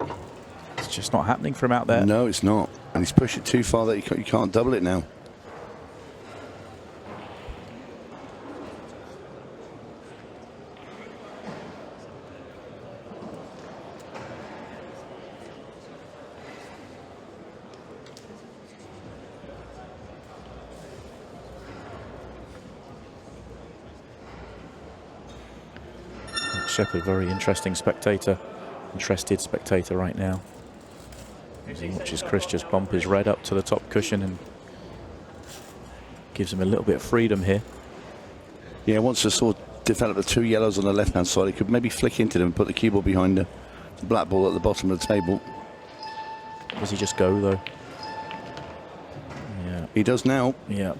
It's just not happening for him out there. No, it's not. And he's pushed it too far that you can't double it now. Shepard, very interesting spectator, interested spectator right now. As he watches Chris just bump his red up to the top cushion and gives him a little bit of freedom here. Yeah, wants to sort of develop the two yellows on the left-hand side. He could maybe flick into them and put the cue ball behind the black ball at the bottom of the table. Does he just go, though? Yeah. He does now. Yeah.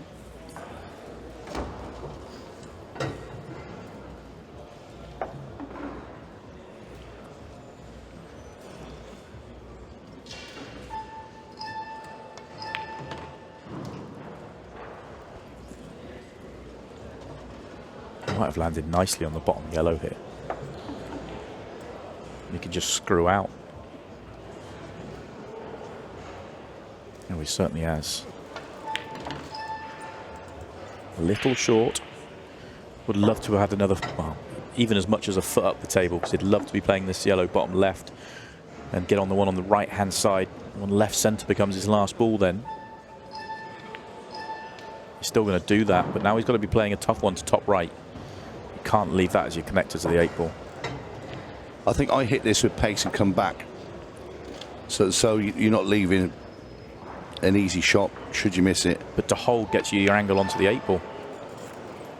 Might have landed nicely on the bottom yellow here. He can just screw out. Oh, he certainly has. A little short. Would love to have had another, well, even as much as a foot up the table, because he'd love to be playing this yellow bottom left and get on the one on the right hand side. One left centre becomes his last ball then. He's still going to do that, but now he's got to be playing a tough one to top right. Can't leave that as your connector to the 8-ball. I think I hit this with pace and come back. So you're not leaving an easy shot should you miss it. But to hold gets you your angle onto the 8-ball.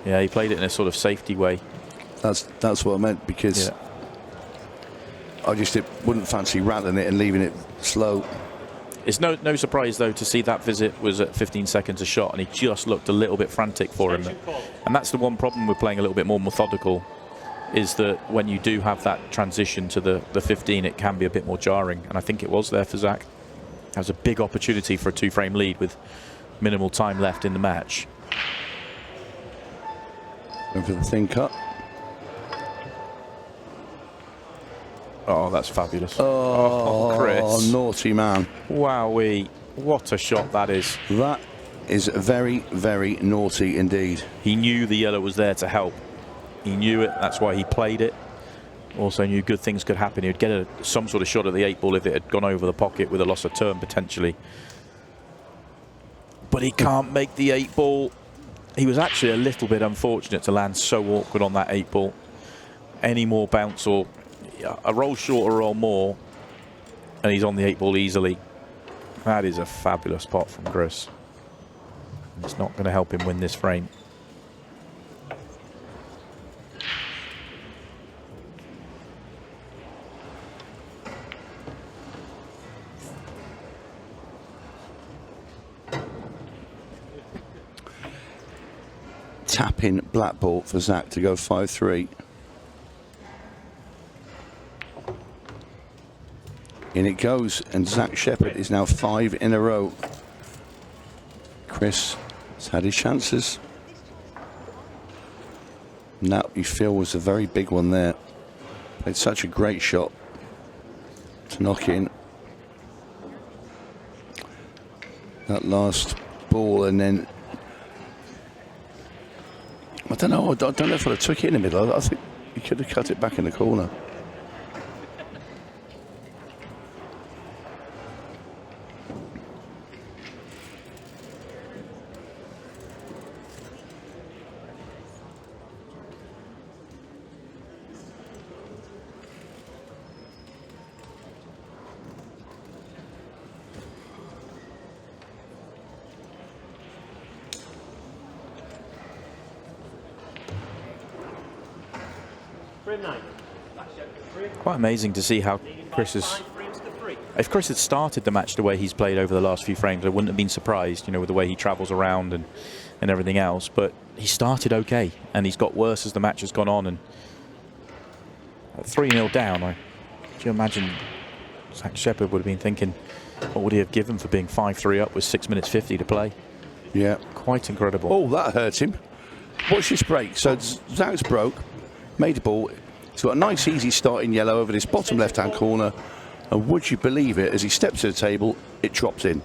Yeah, he played it in a sort of safety way. That's what I meant, because I just wouldn't fancy rattling it and leaving it slow. It's no surprise, though, to see that visit was at 15 seconds a shot, and he just looked a little bit frantic for him. And that's the one problem with playing a little bit more methodical, is that when you do have that transition to the 15, it can be a bit more jarring. And I think it was there for Zach. That was a big opportunity for a two-frame lead with minimal time left in the match. And for the thin cut. Oh, that's fabulous. Oh, Chris. Naughty man. Wowee. What a shot that is. That is very, very naughty indeed. He knew the yellow was there to help. He knew it. That's why he played it. Also knew good things could happen. He would get some sort of shot at the 8-ball if it had gone over the pocket with a loss of turn, potentially. But he can't make the 8-ball. He was actually a little bit unfortunate to land so awkward on that 8-ball. Any more bounce or a roll short or a roll more, and he's on the 8-ball easily. That is a fabulous pot from Chris. It's not going to help him win this frame. tap-in black ball for Zach to go 5-3. In it goes, and Zach Shepard is now 5 in a row. Chris has had his chances. And that, you feel, was a very big one there. Played such a great shot to knock in that last ball, and then I don't know if I took it in the middle. I think he could have cut it back in the corner. Quite amazing to see how Chris has... If Chris had started the match the way he's played over the last few frames, I wouldn't have been surprised, you know, with the way he travels around and everything else. But he started okay, and he's got worse as the match has gone on. And 3-0 down, do you imagine Zach Shepard would have been thinking, what would he have given for being 5-3 up with 6 minutes 50 to play? Yeah. Quite incredible. Oh, that hurt him. Watch this break. So Zach's broke, made the ball. He's got a nice easy start in yellow over this bottom left-hand corner. And would you believe it, as he steps to the table, it drops in.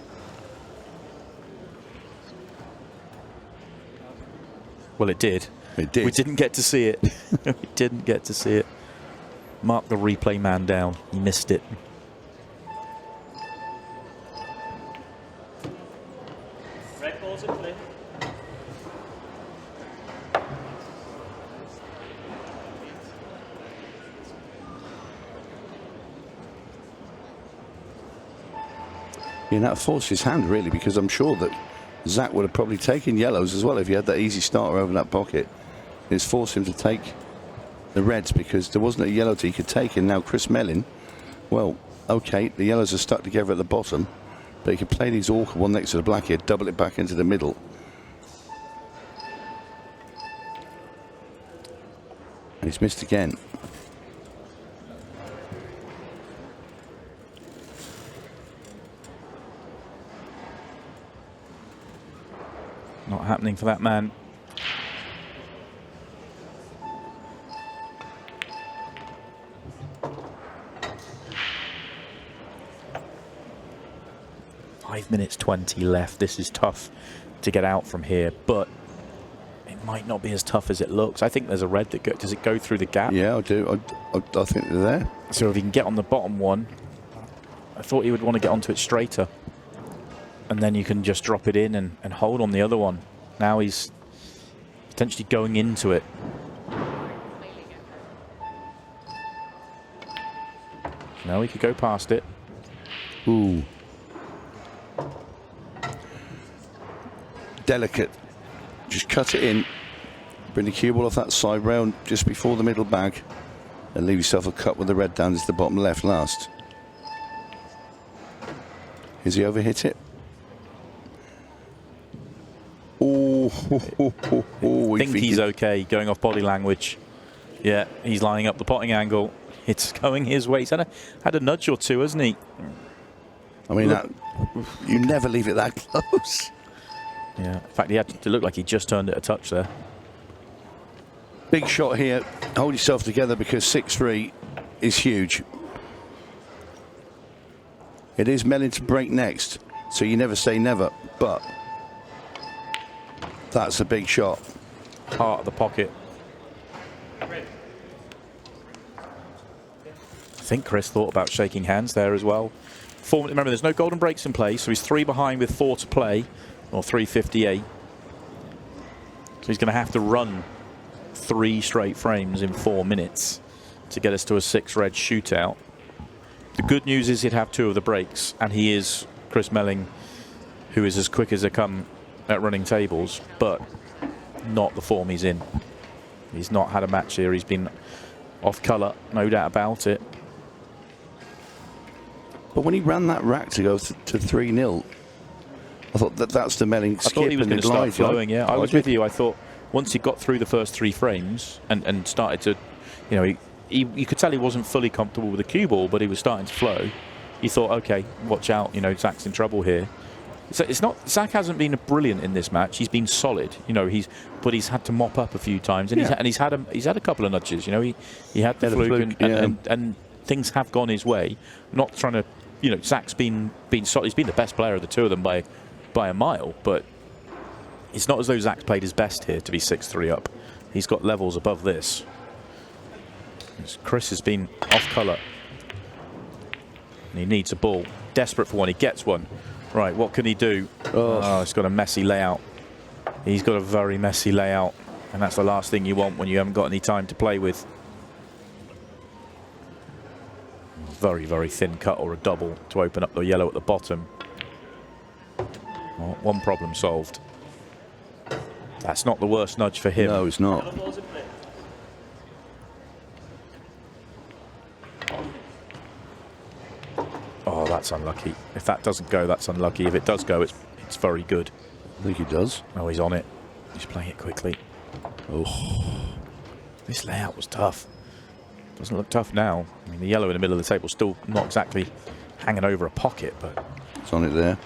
Well, it did. It did. We didn't get to see it. We didn't get to see it. Mark the replay man down. He missed it. Red balls in play. Yeah, that forced his hand, really, because I'm sure that Zach would have probably taken yellows as well if he had that easy starter over that pocket. It's forced him to take the reds because there wasn't a yellow that he could take. And now Chris Melling, well, okay, the yellows are stuck together at the bottom, but he could play these awkward one next to the black here, double it back into the middle. And he's missed again. Not happening for that man. Five minutes 20 left. This is tough to get out from here, but it might not be as tough as it looks. I think there's a red that does it go through the gap? Yeah, I do. I think they're there. So if he can get on the bottom one, I thought he would want to get onto it straighter. And then you can just drop it in and hold on the other one. Now he's potentially going into it. No, he could go past it. Ooh. Delicate. Just cut it in. Bring the cue ball off that side round just before the middle bag. And leave yourself a cut with the red down to the bottom left last. Has he overhit it? I think he's okay going off body language. Yeah, he's lining up the potting angle. It's going his way. He's had a nudge or two, hasn't he? I mean, you never leave it that close. Yeah, in fact, he had to look like he just turned it a touch there. Big shot here. Hold yourself together because 6-3 is huge. It is Melling to break next, so you never say never, but that's a big shot. Heart of the pocket. I think Chris thought about shaking hands there as well. Remember, there's no golden breaks in play, so he's 3 behind with 4 to play, or 3:58. So he's going to have to run 3 straight frames in 4 minutes to get us to a 6-red shootout. The good news is he'd have 2 of the breaks, and he is Chris Melling, who is as quick as they come at running tables, but not the form he's in. He's not had a match here. He's been off colour, no doubt about it. But when he ran that rack to go to 3-0, I thought that's the Melling skip. I thought he was going to start flowing, yeah. I was with you. I thought once he got through the first 3 frames and started to, you know, you could tell he wasn't fully comfortable with the cue ball, but he was starting to flow. You thought, okay, watch out, you know, Zach's in trouble here. So it's not, Zach hasn't been brilliant in this match. He's been solid, you know. But he's had to mop up a few times, and he's had a couple of nudges. You know, he had the fluke, and things have gone his way. Not trying to, you know, Zach's been solid. He's been the best player of the two of them by a mile, but it's not as though Zach's played his best here to be 6-3 up. He's got levels above this. Chris has been off colour, and he needs a ball. Desperate for one. He gets one. Right, what can he do? Oh, he's got a messy layout. He's got a very messy layout, and that's the last thing you want when you haven't got any time to play with. Very, very thin cut or a double to open up the yellow at the bottom. Well, one problem solved. That's not the worst nudge for him. No, it's not. Oh, that's unlucky. If that doesn't go, that's unlucky. If it does go, it's very good. I think he does. Oh, he's on it. He's playing it quickly. Oh, this layout was tough. Doesn't look tough now. I mean, the yellow in the middle of the table still not exactly hanging over a pocket, but it's on it there.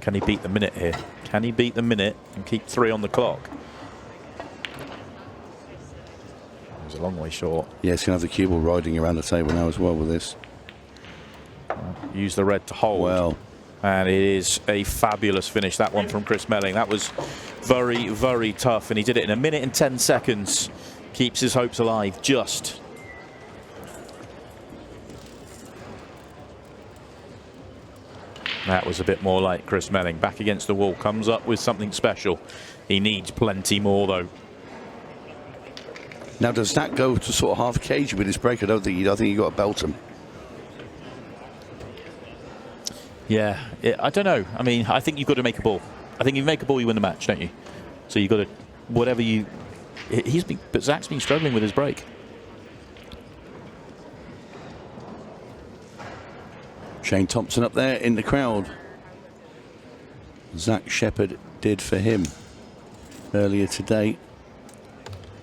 Can he beat the minute here? Can he beat the minute and keep 3 on the clock? It was a long way short. Yeah, he's going to have the cue ball riding around the table now as well with this. Use the red to hold. Well. And it is a fabulous finish, that one from Chris Melling. That was very, very tough, and he did it in 1 minute and 10 seconds. Keeps his hopes alive, just. That was a bit more like Chris Melling. Back against the wall, comes up with something special. He needs plenty more, though. Now, does that go to sort of half cage with his break? I think you got to belt him. Yeah, I don't know. I mean, I think you've got to make a ball. I think if you make a ball, you win the match, don't you? So you've got to, whatever you. But Zach's been struggling with his break. Shane Thompson up there in the crowd. Zach Shepard did for him earlier today.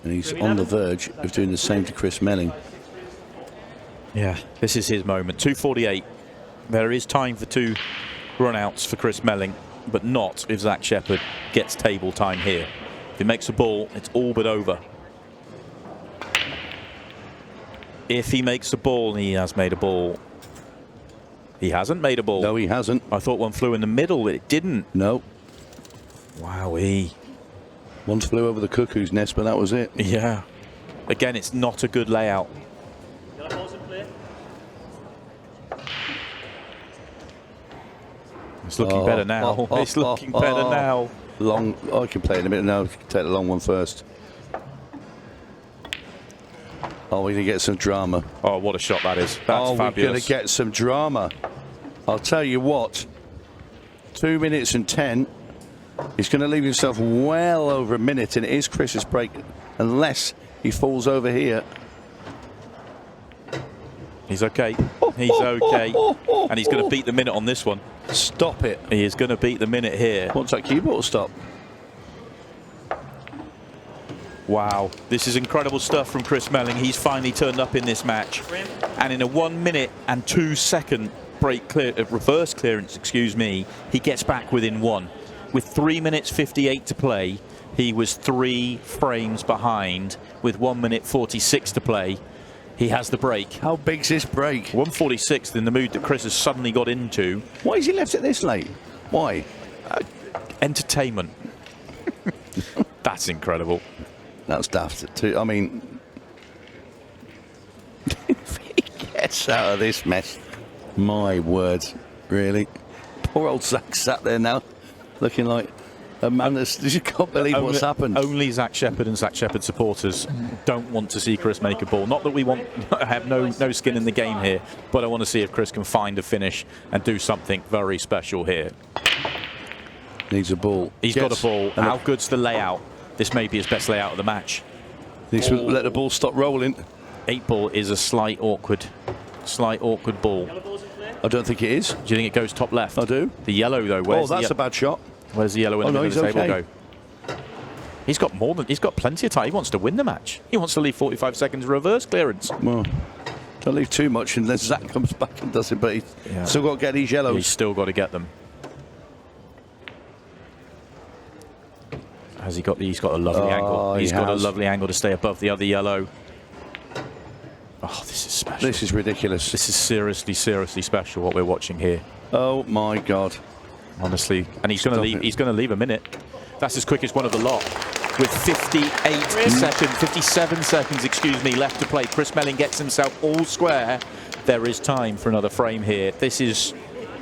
And he's on the verge of doing the same to Chris Melling. Yeah, this is his moment. 2:48. There is time for 2 run-outs for Chris Melling, but not if Zach Shepard gets table time here. If he makes a ball, it's all but over. If he makes a ball, and he has made a ball. He hasn't made a ball. No, he hasn't. I thought one flew in the middle, but it didn't. No. Wowee. One flew over the cuckoo's nest, but that was it. Yeah. Again, it's not a good layout. It's looking better now. It's looking better now. Long. Oh, I can play it in a minute now. Take the long one first. Oh, we're going to get some drama. Oh, what a shot that is. That's fabulous. We're going to get some drama. I'll tell you what. 2 minutes and 10. He's going to leave himself well over 1 minute, and it is Chris's break, unless he falls over here. He's okay. He's okay. And he's going to beat the minute on this one. Stop it. He is going to beat the minute here. What's that cue ball stop? Wow. This is incredible stuff from Chris Melling. He's finally turned up in this match. And in a 1 minute and 2 second break reverse clearance, excuse me, he gets back within 1. With 3 minutes 58 to play, he was 3 frames behind. With 1 minute 46 to play, he has the break. How big's this break? 146 in the mood that Chris has suddenly got into. Why has he left it this late? Why? Entertainment. That's incredible. That's daft too. I mean, if he gets out of this mess, my word, really. Poor old Zach sat there now, looking like a man you can't believe what's happened. Only Zach Shepard and Zach Shepard supporters don't want to see Chris make a ball. Not that we have no skin in the game here, but I want to see if Chris can find a finish and do something very special here. Needs a ball. He's got a ball. How good's the layout? This may be his best layout of the match. Needs to let the ball stop rolling. 8 ball is a slight awkward ball. I don't think it is. Do you think it goes top left? I do. The yellow though. Oh, that's a bad shot. Where's the yellow in the middle of the table okay. go? He's got plenty of time. He wants to win the match. He wants to leave 45 seconds reverse clearance. Well, don't leave too much unless Zach comes back and does it, but he's still got to get these yellows. He's still got to get them. Has he got? He's got a lovely angle. He's got a lovely angle to stay above the other yellow. Oh, this is special. This is ridiculous. This is seriously, seriously special what we're watching here. Oh my God. Honestly, and he's going to leave. He's going to leave a minute. That's his quickest one of the lot. With 57 seconds, excuse me, left to play. Chris Melling gets himself all square. There is time for another frame here. This is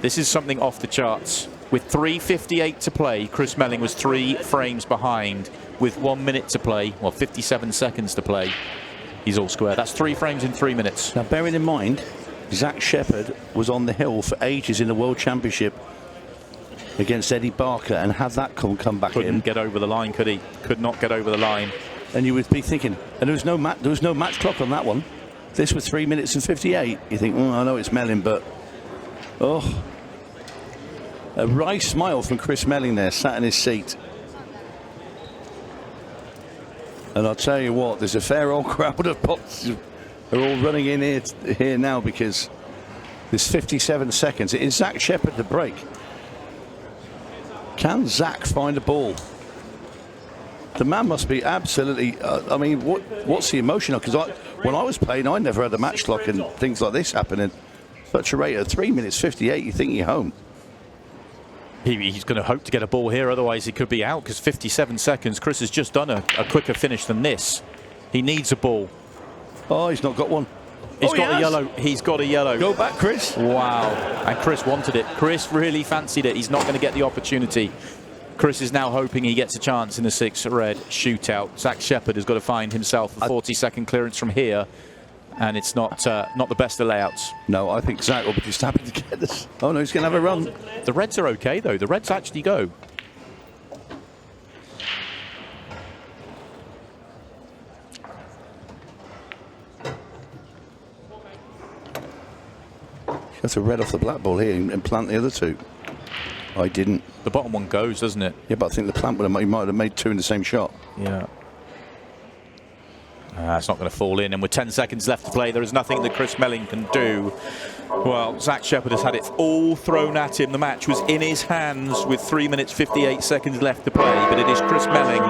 something off the charts. With 3:58 to play, Chris Melling was 3 frames behind. With 1 minute to play, well, 57 seconds to play, he's all square. That's 3 frames in 3 minutes. Now, bearing in mind, Zach Shepard was on the hill for ages in the World Championship against Eddie Barker, and had that come back in. Couldn't get over the line, could he? Could not get over the line. And you would be thinking, and there was no match clock on that one. This was 3 minutes and 58. You think, I know it's Melling, but a wry smile from Chris Melling there, sat in his seat. And I'll tell you what, there's a fair old crowd of bots. They're all running in here now because there's 57 seconds. It is Zach Shepard to break. Can Zach find a ball? The man must be absolutely. I mean, what's the emotion? Because when I was playing, I never had a match clock and things like this happening. Such a rate of 3 minutes 58, you think you're home. He's going to hope to get a ball here, otherwise he could be out. Because 57 seconds, Chris has just done a quicker finish than this. He needs a ball. Oh, he's not got one. He's got a yellow. He's got a yellow. Go back, Chris. Wow. And Chris wanted it. Chris really fancied it. He's not going to get the opportunity. Chris is now hoping he gets a chance in the 6 red shootout. Zach Shepard has got to find himself a 40-second clearance from here. And it's not the best of layouts. No, I think Zach will be just happy to get this. Oh, no, he's going to have a run. The reds are okay, though. The reds actually go. That's a red off the black ball here and plant the other 2. I didn't. The bottom one goes, doesn't it? Yeah, but I think the plant he might have made 2 in the same shot. Yeah. It's not going to fall in, and with 10 seconds left to play, there is nothing that Chris Melling can do. Well, Zach Shepard has had it all thrown at him. The match was in his hands with 3 minutes 58 seconds left to play, but it is Chris Melling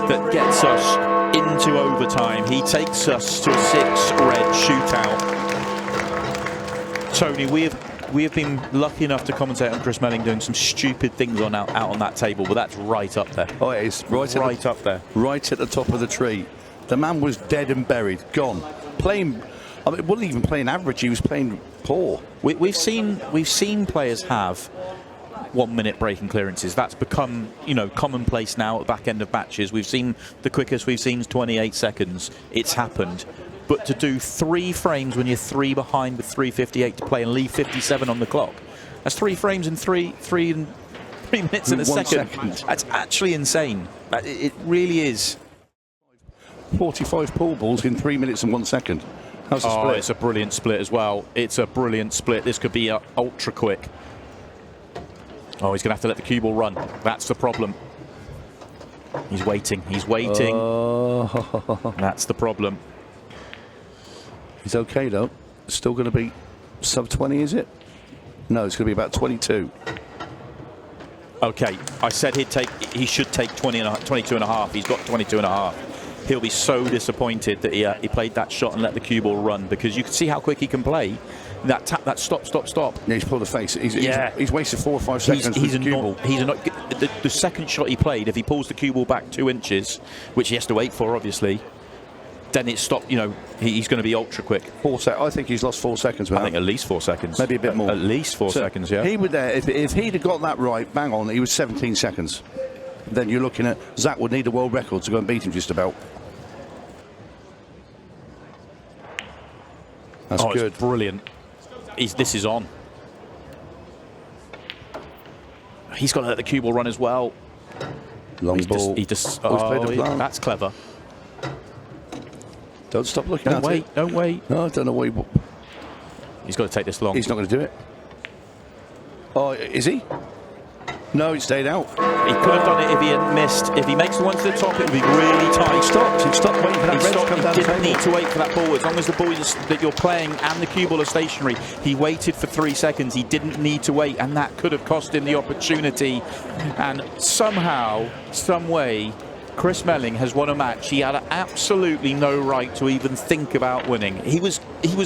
that gets us into overtime. He takes us to a 6 red shootout. Tony, we have been lucky enough to commentate on Chris Melling doing some stupid things out on that table, but that's right up there. Oh, it is right up there. Right at the top of the tree. The man was dead and buried, gone. Playing, I mean, wasn't even playing average. He was playing poor. We've seen players have 1 minute breaking clearances. That's become commonplace now at the back end of matches. We've seen the quickest we've seen is 28 seconds. It's happened. But to do 3 frames when you're 3 behind with 3:58 to play and leave 57 on the clock, that's 3 frames in 3 minutes and a second. That's actually insane. It really is. 45 pool balls in 3 minutes and 1 second. How's the split? It's a brilliant split as well. It's a brilliant split. This could be ultra quick. Oh, he's going to have to let the cue ball run. That's the problem. He's waiting. He's waiting. That's the problem. He's okay though. Still going to be sub 20, is it? No, it's going to be about 22. Okay, I said he should take 22 and a half. He's got 22 and a half. He'll be so disappointed that he played that shot and let the cue ball run, because you can see how quick he can play. That tap, that stop. Yeah, he's pulled a face. He's wasted 4 or 5 seconds. The second shot he played, if he pulls the cue ball back 2 inches, which he has to wait for, obviously, then it stopped. He's going to be ultra quick. I think he's lost 4 seconds. I think at least 4 seconds. Maybe a bit more. At least 4 seconds. Yeah. He would there if he'd have got that right. Bang on. He was 17 seconds. Then you're looking at Zach would need a world record to go and beat him just about. That's good. It's brilliant. This is on. He's got to let the cue ball run as well. Long ball. That's clever. Don't stop looking at it. Don't wait. No, I don't know why. He's got to take this long. He's not going to do it. Oh, is he? No, he stayed out. He could have done it if he had missed. If he makes the one to the top, it would be really tight. He stopped waiting for that red to come down the He didn't table. need to wait for that ball. As long as the ball that you're playing and the cue ball are stationary, he waited for 3 seconds. He didn't need to wait, and that could have cost him the opportunity. And somehow, some way, Chris Melling has won a match he had absolutely no right to even think about winning. He was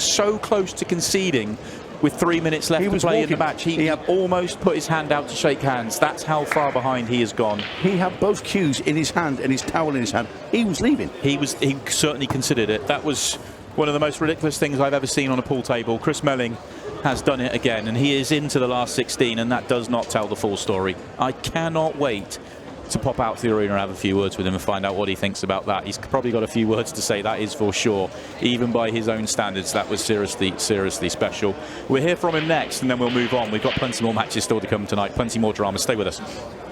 so close to conceding with 3 minutes left to play in the match. He almost put his hand out to shake hands. That's how far behind he has gone. He had both cues in his hand and his towel in his hand. He was leaving. He certainly considered it. That was one of the most ridiculous things I've ever seen on a pool table. Chris Melling has done it again, and he is into the last 16, and that does not tell the full story. I cannot wait to pop out to the arena and have a few words with him and find out what he thinks about that. He's probably got a few words to say, that is for sure. Even by his own standards, that was seriously, seriously special. We'll hear from him next, and then we'll move on. We've got plenty more matches still to come tonight, plenty more drama. Stay with us.